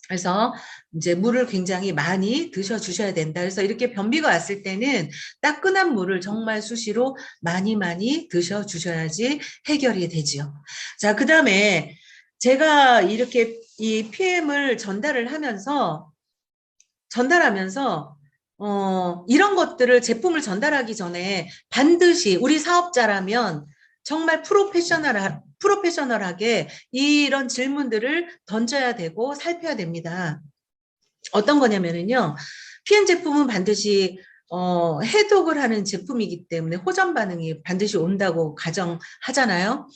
그래서 이제 물을 굉장히 많이 드셔주셔야 된다. 그래서 이렇게 변비가 왔을 때는 따끈한 물을 정말 수시로 많이 드셔주셔야지 해결이 되지요. 자, 그 다음에 제가 이렇게 이 PM을 전달하면서 이런 것들을 제품을 전달하기 전에 반드시 우리 사업자라면 정말 프로페셔널하게 이런 질문들을 던져야 되고 살펴야 됩니다. 어떤 거냐면은요. PM 제품은 반드시 해독을 하는 제품이기 때문에 호전 반응이 반드시 온다고 가정하잖아요.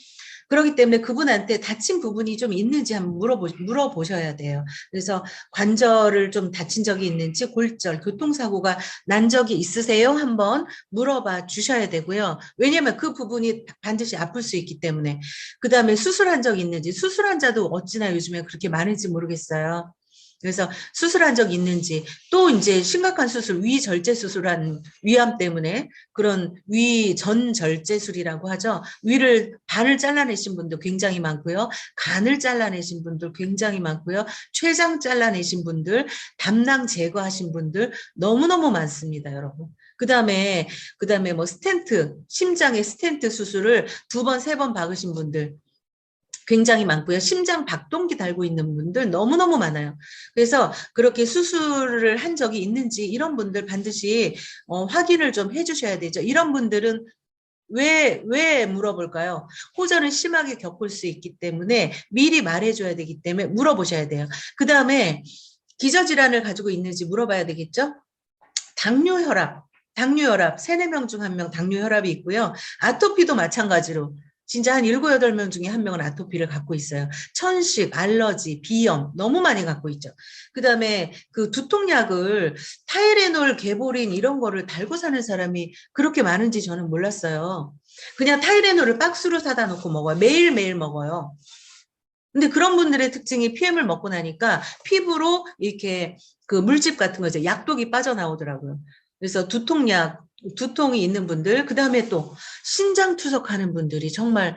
그렇기 때문에 그분한테 다친 부분이 좀 있는지 한번 물어보셔야 돼요. 그래서 관절을 좀 다친 적이 있는지, 골절, 교통사고가 난 적이 있으세요? 한번 물어봐 주셔야 되고요. 왜냐하면 그 부분이 반드시 아플 수 있기 때문에. 그 다음에 수술한 적이 있는지, 수술한 자도 어찌나 요즘에 그렇게 많은지 모르겠어요. 그래서 수술한 적 있는지, 또 이제 심각한 수술, 위절제 수술한 위암 때문에 그런 위전절제술이라고 하죠. 위를 반을 잘라내신 분도 굉장히 많고요. 간을 잘라내신 분들 굉장히 많고요. 췌장 잘라내신 분들, 담낭 제거하신 분들 너무너무 많습니다, 여러분. 그다음에 뭐 스텐트, 심장의 스텐트 수술을 2번, 3번 박으신 분들 굉장히 많고요. 심장 박동기 달고 있는 분들 너무너무 많아요. 그래서 그렇게 수술을 한 적이 있는지 이런 분들 반드시 확인을 좀 해주셔야 되죠. 이런 분들은 왜 물어볼까요? 호전을 심하게 겪을 수 있기 때문에 미리 말해줘야 되기 때문에 물어보셔야 돼요. 그 다음에 기저질환을 가지고 있는지 물어봐야 되겠죠? 당뇨혈압, 3, 4명 중 1명 당뇨혈압이 있고요. 아토피도 마찬가지로 진짜 한 7, 8명 중에 1명은 아토피를 갖고 있어요. 천식, 알러지, 비염 너무 많이 갖고 있죠. 그다음에 그 두통약을 타이레놀, 개보린 이런 거를 달고 사는 사람이 그렇게 많은지 저는 몰랐어요. 그냥 타이레놀을 박스로 사다 놓고 먹어요. 매일매일 먹어요. 근데 그런 분들의 특징이 PM을 먹고 나니까 피부로 이렇게 그 물집 같은 거죠. 약독이 빠져나오더라고요. 그래서 두통이 있는 분들, 그 다음에 또 신장 투석하는 분들이 정말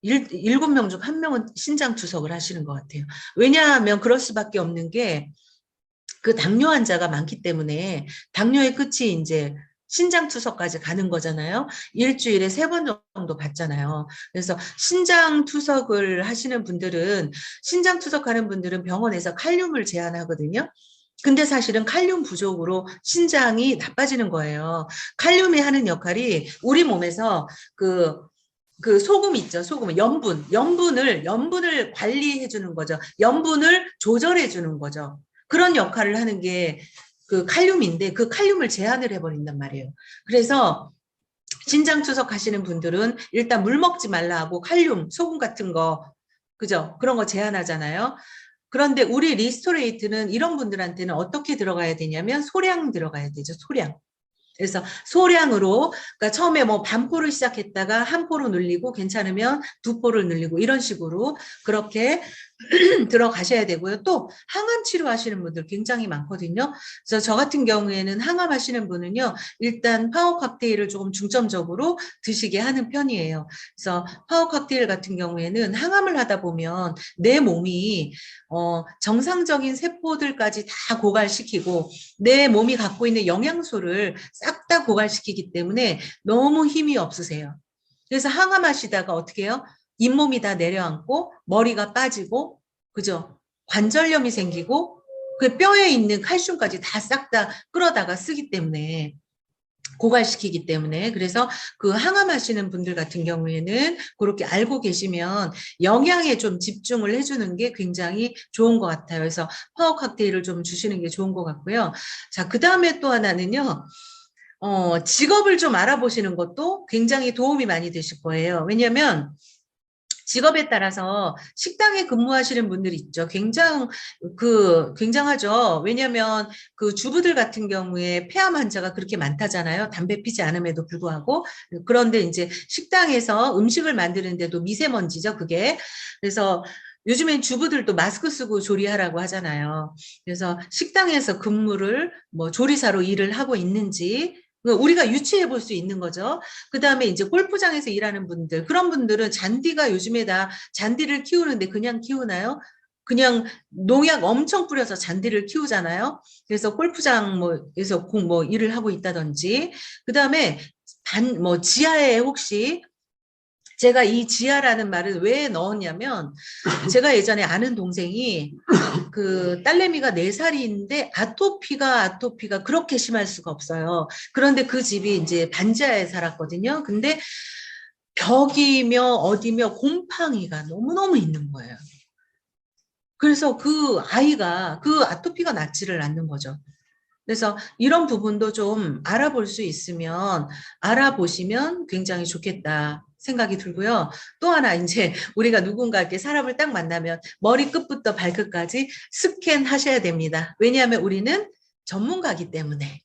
7명 중 1명은 신장 투석을 하시는 것 같아요. 왜냐하면 그럴 수밖에 없는 게 그 당뇨 환자가 많기 때문에 당뇨의 끝이 이제 신장 투석까지 가는 거잖아요. 일주일에 3번 정도 받잖아요. 그래서 신장 투석을 하시는 분들은, 신장 투석하는 분들은 병원에서 칼륨을 제한하거든요. 근데 사실은 칼륨 부족으로 신장이 나빠지는 거예요. 칼륨이 하는 역할이 우리 몸에서 그 소금 있죠. 소금, 염분을 관리해 주는 거죠. 염분을 조절해 주는 거죠. 그런 역할을 하는 게 그 칼륨인데 그 칼륨을 제한을 해버린단 말이에요. 그래서 신장 투석하시는 분들은 일단 물 먹지 말라 하고 칼륨, 소금 같은 거, 그죠? 그런 거 제한하잖아요. 그런데 우리 리스토레이트는 이런 분들한테는 어떻게 들어가야 되냐면 소량 들어가야 되죠. 소량. 그래서 소량으로, 그러니까 처음에 뭐 반포를 시작했다가 한 포로 늘리고 괜찮으면 2포를 늘리고 이런 식으로 그렇게 들어가셔야 되고요. 또 항암 치료하시는 분들 굉장히 많거든요. 그래서 저 같은 경우에는 항암 하시는 분은요. 일단 파워 칵테일을 조금 중점적으로 드시게 하는 편이에요. 그래서 파워 칵테일 같은 경우에는 항암을 하다 보면 내 몸이 정상적인 세포들까지 다 고갈시키고 내 몸이 갖고 있는 영양소를 싹 다 고갈시키기 때문에 너무 힘이 없으세요. 그래서 항암하시다가 어떻게 해요? 잇몸이 다 내려앉고 머리가 빠지고, 그죠? 관절염이 생기고 그 뼈에 있는 칼슘까지 다 싹 다 끌어다가 쓰기 때문에, 고갈시키기 때문에. 그래서 그 항암하시는 분들 같은 경우에는 그렇게 알고 계시면 영양에 좀 집중을 해주는 게 굉장히 좋은 것 같아요. 그래서 파워 칵테일을 좀 주시는 게 좋은 것 같고요. 자, 그 다음에 또 하나는요. 직업을 좀 알아보시는 것도 굉장히 도움이 많이 되실 거예요. 왜냐하면 직업에 따라서 식당에 근무하시는 분들이 있죠. 굉장하죠. 왜냐하면 그 주부들 같은 경우에 폐암 환자가 그렇게 많다잖아요. 담배 피지 않음에도 불구하고. 그런데 이제 식당에서 음식을 만드는데도 미세먼지죠, 그게. 그래서 요즘엔 주부들도 마스크 쓰고 조리하라고 하잖아요. 그래서 식당에서 근무를 뭐 조리사로 일을 하고 있는지 우리가 유추해 볼 수 있는 거죠. 그 다음에 이제 골프장에서 일하는 분들, 그런 분들은 잔디가 요즘에 다 잔디를 키우는데 그냥 키우나요? 그냥 농약 엄청 뿌려서 잔디를 키우잖아요. 그래서 골프장 뭐에서 일을 하고 있다든지, 그 다음에 지하에 혹시, 제가 이 지하라는 말을 왜 넣었냐면, 제가 예전에 아는 동생이 그 딸내미가 4살인데 아토피가 그렇게 심할 수가 없어요. 그런데 그 집이 이제 반지하에 살았거든요. 근데 벽이며 어디며 곰팡이가 너무너무 있는 거예요. 그래서 그 아이가 그 아토피가 낫지를 않는 거죠. 그래서 이런 부분도 좀 알아볼 수 있으면 알아보시면 굉장히 좋겠다 생각이 들고요. 또 하나 이제 우리가 누군가에게 사람을 딱 만나면 머리끝부터 발끝까지 스캔하셔야 됩니다. 왜냐하면 우리는 전문가이기 때문에.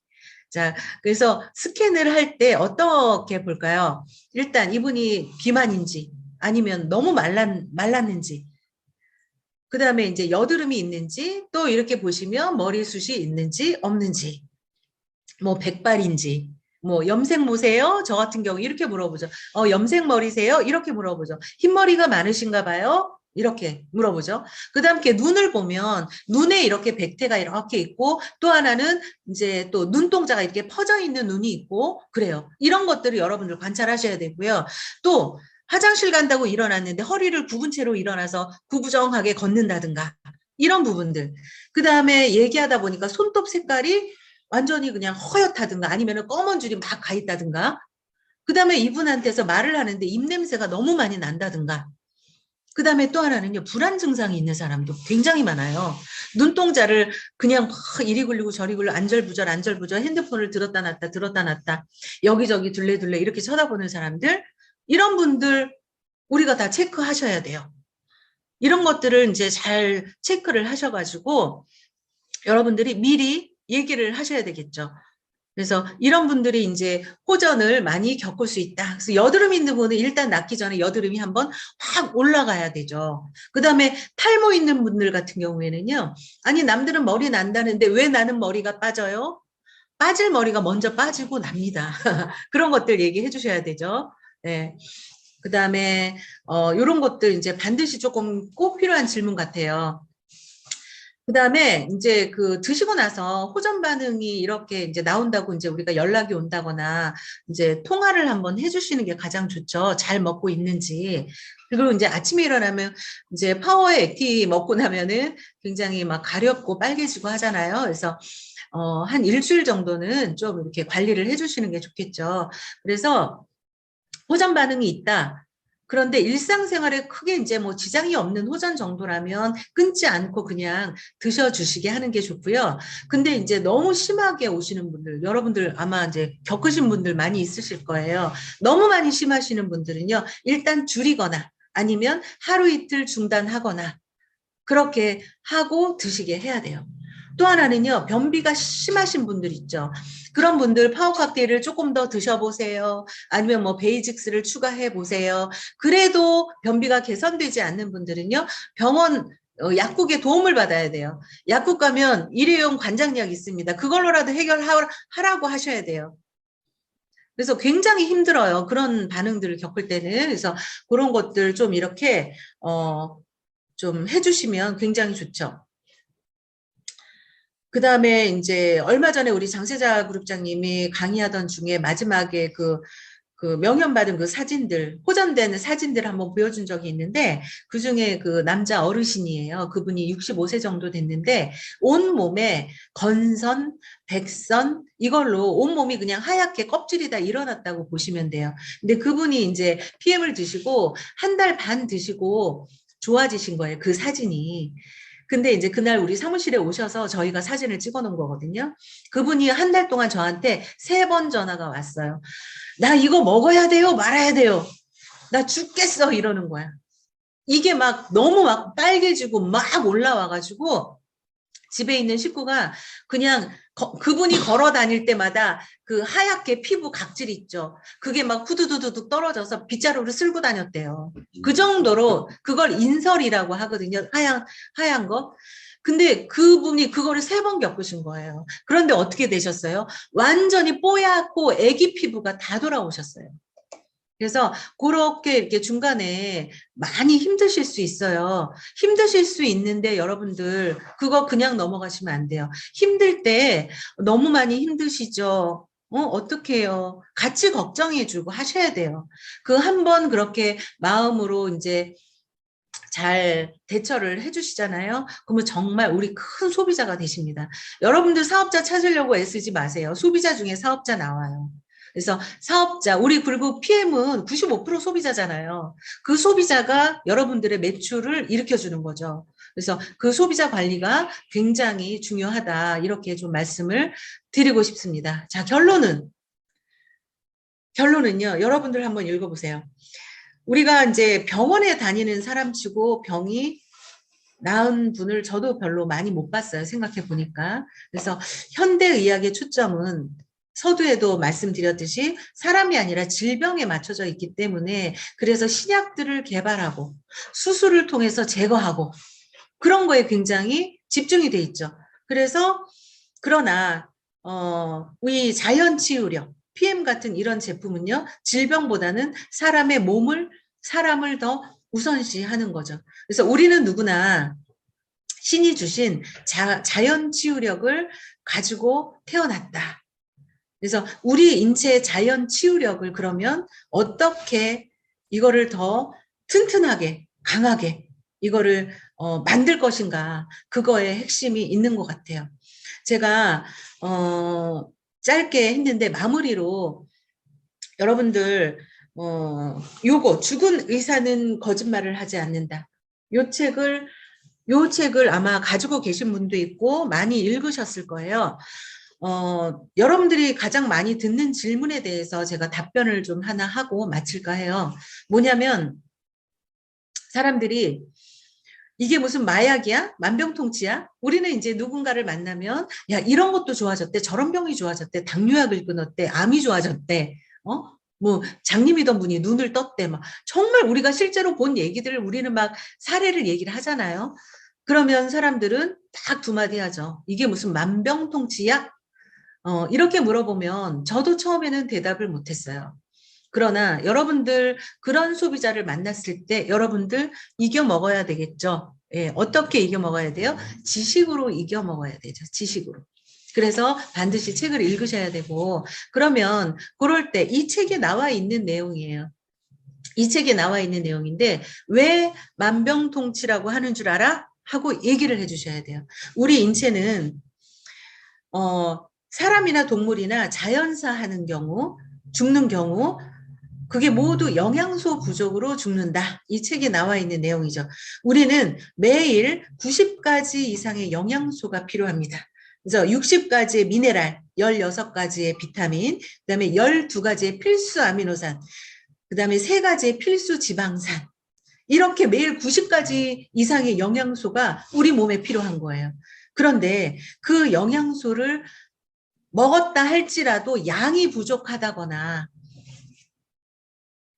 자, 그래서 스캔을 할 때 어떻게 볼까요? 일단 이분이 비만인지 아니면 너무 말랐는지 그 다음에 이제 여드름이 있는지 또 이렇게 보시면 머리숱이 있는지 없는지 뭐 백발인지 뭐 염색모세요? 저 같은 경우 이렇게 물어보죠. 염색머리세요? 이렇게 물어보죠. 흰머리가 많으신가 봐요? 이렇게 물어보죠. 그 다음 게 눈을 보면 눈에 이렇게 백태가 이렇게 있고 또 하나는 이제 또 눈동자가 이렇게 퍼져 있는 눈이 있고 그래요. 이런 것들을 여러분들 관찰하셔야 되고요. 또 화장실 간다고 일어났는데 허리를 굽은 채로 일어나서 구부정하게 걷는다든가 이런 부분들. 그 다음에 얘기하다 보니까 손톱 색깔이 완전히 그냥 허옇다든가 아니면 검은 줄이 막 가 있다든가 그 다음에 이분한테서 말을 하는데 입냄새가 너무 많이 난다든가 그 다음에 또 하나는요 불안 증상이 있는 사람도 굉장히 많아요. 눈동자를 그냥 이리 굴리고 저리 굴리고 안절부절 핸드폰을 들었다 놨다 여기저기 둘레둘레 이렇게 쳐다보는 사람들 이런 분들 우리가 다 체크하셔야 돼요. 이런 것들을 이제 잘 체크를 하셔가지고 여러분들이 미리 얘기를 하셔야 되겠죠. 그래서 이런 분들이 이제 호전을 많이 겪을 수 있다. 그래서 여드름 있는 분은 일단 낫기 전에 여드름이 한번 확 올라가야 되죠. 그 다음에 탈모 있는 분들 같은 경우에는요. 아니 남들은 머리 난다는데 왜 나는 머리가 빠져요? 빠질 머리가 먼저 빠지고 납니다. 그런 것들 얘기해 주셔야 되죠. 네. 그 다음에 이런 것들 이제 반드시 조금 꼭 필요한 질문 같아요. 그 다음에 이제 그 드시고 나서 호전 반응이 이렇게 이제 나온다고 이제 우리가 연락이 온다거나 이제 통화를 한번 해주시는 게 가장 좋죠. 잘 먹고 있는지. 그리고 이제 아침에 일어나면 이제 파워 액티 먹고 나면은 굉장히 막 가렵고 빨개지고 하잖아요. 그래서 한 일주일 정도는 좀 이렇게 관리를 해주시는 게 좋겠죠. 그래서 호전 반응이 있다. 그런데 일상생활에 크게 이제 뭐 지장이 없는 호전 정도라면 끊지 않고 그냥 드셔주시게 하는 게 좋고요. 근데 이제 너무 심하게 오시는 분들, 여러분들 아마 이제 겪으신 분들 많이 있으실 거예요. 너무 많이 심하시는 분들은요, 일단 줄이거나 아니면 하루 이틀 중단하거나 그렇게 하고 드시게 해야 돼요. 또 하나는요, 변비가 심하신 분들 있죠. 그런 분들 파워 칵테일을 조금 더 드셔보세요. 아니면 뭐 베이직스를 추가해 보세요. 그래도 변비가 개선되지 않는 분들은요, 병원 약국의 도움을 받아야 돼요. 약국 가면 일회용 관장약 있습니다. 그걸로라도 해결하라고 하셔야 돼요. 그래서 굉장히 힘들어요. 그런 반응들을 겪을 때는. 그래서 그런 것들 좀 이렇게 좀 해주시면 굉장히 좋죠. 그 다음에 이제 얼마 전에 우리 장세자 그룹장님이 강의하던 중에 마지막에 그 명현받은 그 사진들, 호전되는 사진들 한번 보여준 적이 있는데 그 중에 그 남자 어르신이에요. 그분이 65세 정도 됐는데 온 몸에 건선, 백선 이걸로 온 몸이 그냥 하얗게 껍질이 다 일어났다고 보시면 돼요. 근데 그분이 이제 PM을 드시고 한 달 반 드시고 좋아지신 거예요. 그 사진이. 근데 이제 그날 우리 사무실에 오셔서 저희가 사진을 찍어 놓은 거거든요. 그분이 한 달 동안 저한테 3번 전화가 왔어요. 나 이거 먹어야 돼요? 말아야 돼요? 나 죽겠어 이러는 거야. 이게 막 너무 막 빨개지고 막 올라와가지고 집에 있는 식구가 그냥 그분이 걸어 다닐 때마다 그 하얗게 피부 각질 있죠. 그게 막 후두두두둑 떨어져서 빗자루를 쓸고 다녔대요. 그 정도로 그걸 인설이라고 하거든요. 하얀 거. 근데 그분이 그거를 3번 겪으신 거예요. 그런데 어떻게 되셨어요? 완전히 뽀얗고 애기 피부가 다 돌아오셨어요. 그래서 그렇게 이렇게 중간에 많이 힘드실 수 있어요. 힘드실 수 있는데 여러분들 그거 그냥 넘어가시면 안 돼요. 힘들 때 너무 많이 힘드시죠? 어떻게 해요? 같이 걱정해주고 하셔야 돼요. 그 한 번 그렇게 마음으로 이제 잘 대처를 해주시잖아요. 그러면 정말 우리 큰 소비자가 되십니다. 여러분들 사업자 찾으려고 애쓰지 마세요. 소비자 중에 사업자 나와요. 그래서 사업자, 우리 그리고 PM은 95% 소비자잖아요. 그 소비자가 여러분들의 매출을 일으켜주는 거죠. 그래서 그 소비자 관리가 굉장히 중요하다. 이렇게 좀 말씀을 드리고 싶습니다. 자, 결론은요. 여러분들 한번 읽어보세요. 우리가 이제 병원에 다니는 사람치고 병이 나은 분을 저도 별로 많이 못 봤어요. 생각해 보니까. 그래서 현대의학의 초점은 서두에도 말씀드렸듯이 사람이 아니라 질병에 맞춰져 있기 때문에 그래서 신약들을 개발하고 수술을 통해서 제거하고 그런 거에 굉장히 집중이 돼 있죠. 그래서 그러나 우리 자연치유력 PM 같은 이런 제품은요. 질병보다는 사람을 더 우선시하는 거죠. 그래서 우리는 누구나 신이 주신 자연 치유력을 가지고 태어났다. 그래서 우리 인체의 자연 치유력을 그러면 어떻게 이거를 더 튼튼하게, 강하게 이거를 만들 것인가. 그거에 핵심이 있는 것 같아요. 제가 짧게 했는데 마무리로 여러분들 요거 죽은 의사는 거짓말을 하지 않는다. 요 책을 아마 가지고 계신 분도 있고 많이 읽으셨을 거예요. 여러분들이 가장 많이 듣는 질문에 대해서 제가 답변을 좀 하나 하고 마칠까 해요. 뭐냐면 사람들이 이게 무슨 마약이야? 만병통치야? 우리는 이제 누군가를 만나면 야 이런 것도 좋아졌대. 저런 병이 좋아졌대. 당뇨약을 끊었대. 암이 좋아졌대. 뭐 장님이던 분이 눈을 떴대. 막 정말 우리가 실제로 본 얘기들을 우리는 막 사례를 얘기를 하잖아요. 그러면 사람들은 딱 두 마디 하죠. 이게 무슨 만병통치야? 이렇게 물어보면 저도 처음에는 대답을 못했어요. 그러나 여러분들 그런 소비자를 만났을 때 여러분들 이겨 먹어야 되겠죠. 예, 어떻게 이겨 먹어야 돼요? 지식으로 이겨 먹어야 되죠. 지식으로. 그래서 반드시 책을 읽으셔야 되고 그러면 그럴 때 이 책에 나와 있는 내용이에요. 이 책에 나와 있는 내용인데 왜 만병통치라고 하는 줄 알아? 하고 얘기를 해주셔야 돼요. 우리 인체는 사람이나 동물이나 자연사 하는 경우 죽는 경우 그게 모두 영양소 부족으로 죽는다. 이 책에 나와 있는 내용이죠. 우리는 매일 90가지 이상의 영양소가 필요합니다. 그래서 60가지의 미네랄, 16가지의 비타민, 그다음에 12가지의 필수 아미노산, 그다음에 3가지의 필수 지방산. 이렇게 매일 90가지 이상의 영양소가 우리 몸에 필요한 거예요. 그런데 그 영양소를 먹었다 할지라도 양이 부족하다거나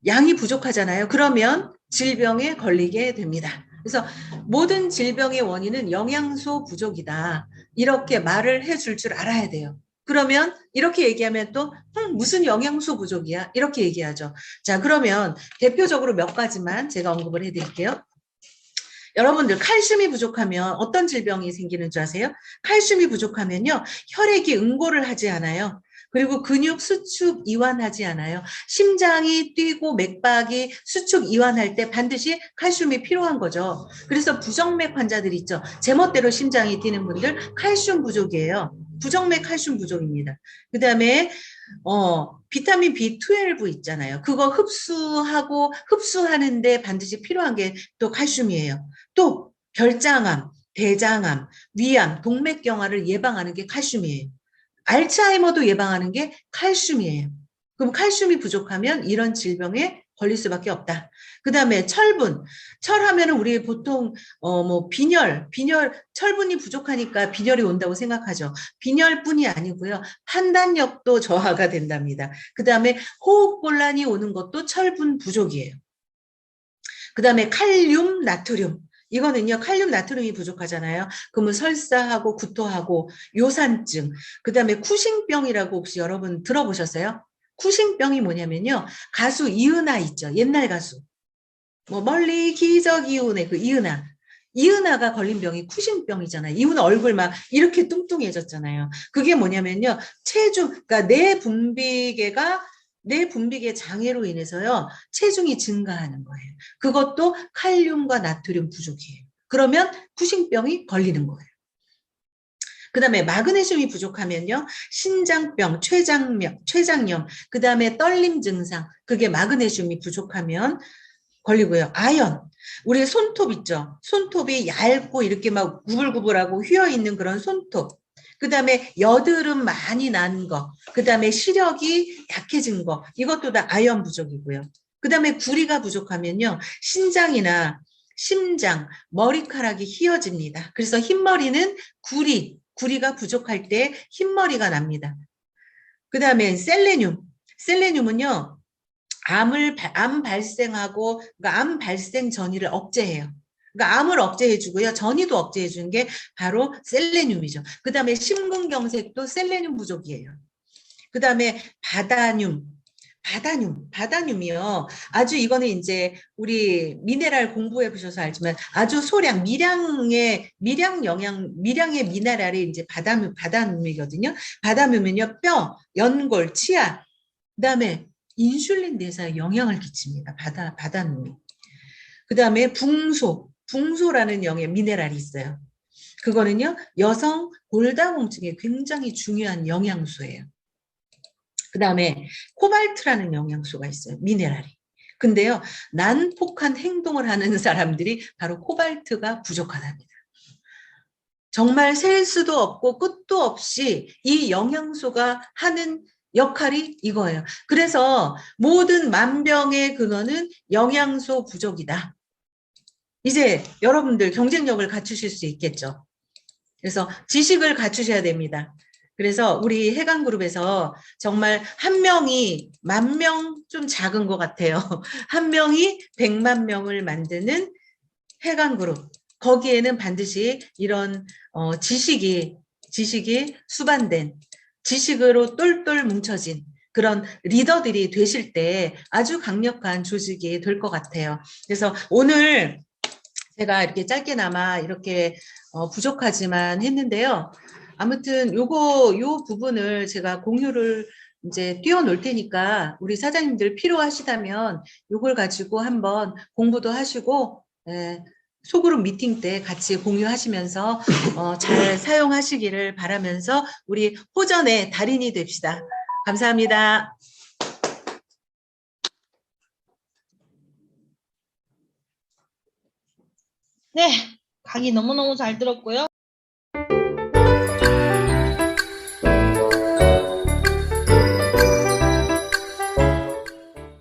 양이 부족하잖아요. 그러면 질병에 걸리게 됩니다. 그래서 모든 질병의 원인은 영양소 부족이다. 이렇게 말을 해줄 줄 알아야 돼요. 그러면 이렇게 얘기하면 또 무슨 영양소 부족이야? 이렇게 얘기하죠. 자, 그러면 대표적으로 몇 가지만 제가 언급을 해드릴게요. 여러분들 칼슘이 부족하면 어떤 질병이 생기는 줄 아세요? 칼슘이 부족하면요. 혈액이 응고를 하지 않아요. 그리고 근육 수축 이완하지 않아요. 심장이 뛰고 맥박이 수축 이완할 때 반드시 칼슘이 필요한 거죠. 그래서 부정맥 환자들 있죠. 제멋대로 심장이 뛰는 분들 칼슘 부족이에요. 부정맥 칼슘 부족입니다. 그 다음에 비타민 B12 있잖아요. 그거 흡수하는데 반드시 필요한 게 또 칼슘이에요. 또 결장암, 대장암, 위암, 동맥경화를 예방하는 게 칼슘이에요. 알츠하이머도 예방하는 게 칼슘이에요. 그럼 칼슘이 부족하면 이런 질병에 걸릴 수밖에 없다. 그 다음에 철하면은 우리 보통 빈혈, 철분이 부족하니까 빈혈이 온다고 생각하죠. 빈혈뿐이 아니고요. 판단력도 저하가 된답니다. 그 다음에 호흡곤란이 오는 것도 철분 부족이에요. 그 다음에 칼륨, 나트륨. 이거는요, 칼륨, 나트륨이 부족하잖아요. 그러면 설사하고 구토하고 요산증, 그 다음에 쿠싱병이라고 혹시 여러분 들어보셨어요? 쿠싱병이 뭐냐면요, 가수 이은하 있죠. 옛날 가수. 뭐 멀리 기적 이은혜, 그 이은하. 이은하가 걸린 병이 쿠싱병이잖아요. 이은하 얼굴 막 이렇게 뚱뚱해졌잖아요. 그게 뭐냐면요, 그러니까 내 분비계 장애로 인해서요, 체중이 증가하는 거예요. 그것도 칼륨과 나트륨 부족이에요. 그러면 쿠싱병이 걸리는 거예요. 그다음에 마그네슘이 부족하면요. 신장병, 췌장염, 그다음에 떨림 증상, 그게 마그네슘이 부족하면 걸리고요. 아연, 우리 손톱 있죠? 손톱이 얇고 이렇게 막 구불구불하고 휘어있는 그런 손톱. 그다음에 여드름 많이 난 거, 그다음에 시력이 약해진 거, 이것도 다 아연 부족이고요. 그다음에 구리가 부족하면요. 신장이나 심장, 머리카락이 휘어집니다. 그래서 흰머리는 구리가 부족할 때 흰머리가 납니다. 그다음에 셀레늄은요. 암 발생하고, 그러니까 암 발생 전이를 억제해요. 그러니까 암을 억제해주고요. 전이도 억제해주는 게 바로 셀레늄이죠. 그 다음에 심근경색도 셀레늄 부족이에요. 그 다음에 바다늄이요. 아주 이거는 이제 우리 미네랄 공부해 보셔서 알지만 아주 소량, 미량의 미네랄이 이제 바다늄이거든요. 바다늄은요, 뼈, 연골, 치아, 그 다음에 인슐린 대사에 영향을 끼칩니다. 바다눔이. 그 다음에 붕소라는 영의 미네랄이 있어요. 그거는요, 여성 골다공증에 굉장히 중요한 영양소예요. 그 다음에 코발트라는 영양소가 있어요. 미네랄이. 근데요, 난폭한 행동을 하는 사람들이 바로 코발트가 부족하답니다. 정말 셀 수도 없고 끝도 없이 이 영양소가 하는 역할이 이거예요. 그래서 모든 만병의 근원은 영양소 부족이다. 이제 여러분들 경쟁력을 갖추실 수 있겠죠. 그래서 지식을 갖추셔야 됩니다. 그래서 우리 해강그룹에서 정말 한 명이 10,000명 좀 작은 것 같아요. 한 명이 100만 명을 만드는 해강그룹. 거기에는 반드시 이런 지식이 수반된, 지식으로 똘똘 뭉쳐진 그런 리더들이 되실 때 아주 강력한 조직이 될 것 같아요. 그래서 오늘 제가 이렇게 짧게나마 이렇게 부족하지만 했는데요. 아무튼 요 부분을 제가 공유를 이제 띄워놓을 테니까 우리 사장님들 필요하시다면 요걸 가지고 한번 공부도 하시고, 소그룹 미팅 때 같이 공유하시면서 잘 사용하시기를 바라면서 우리 호전의 달인이 됩시다. 감사합니다. 네, 강의 너무너무 잘 들었고요.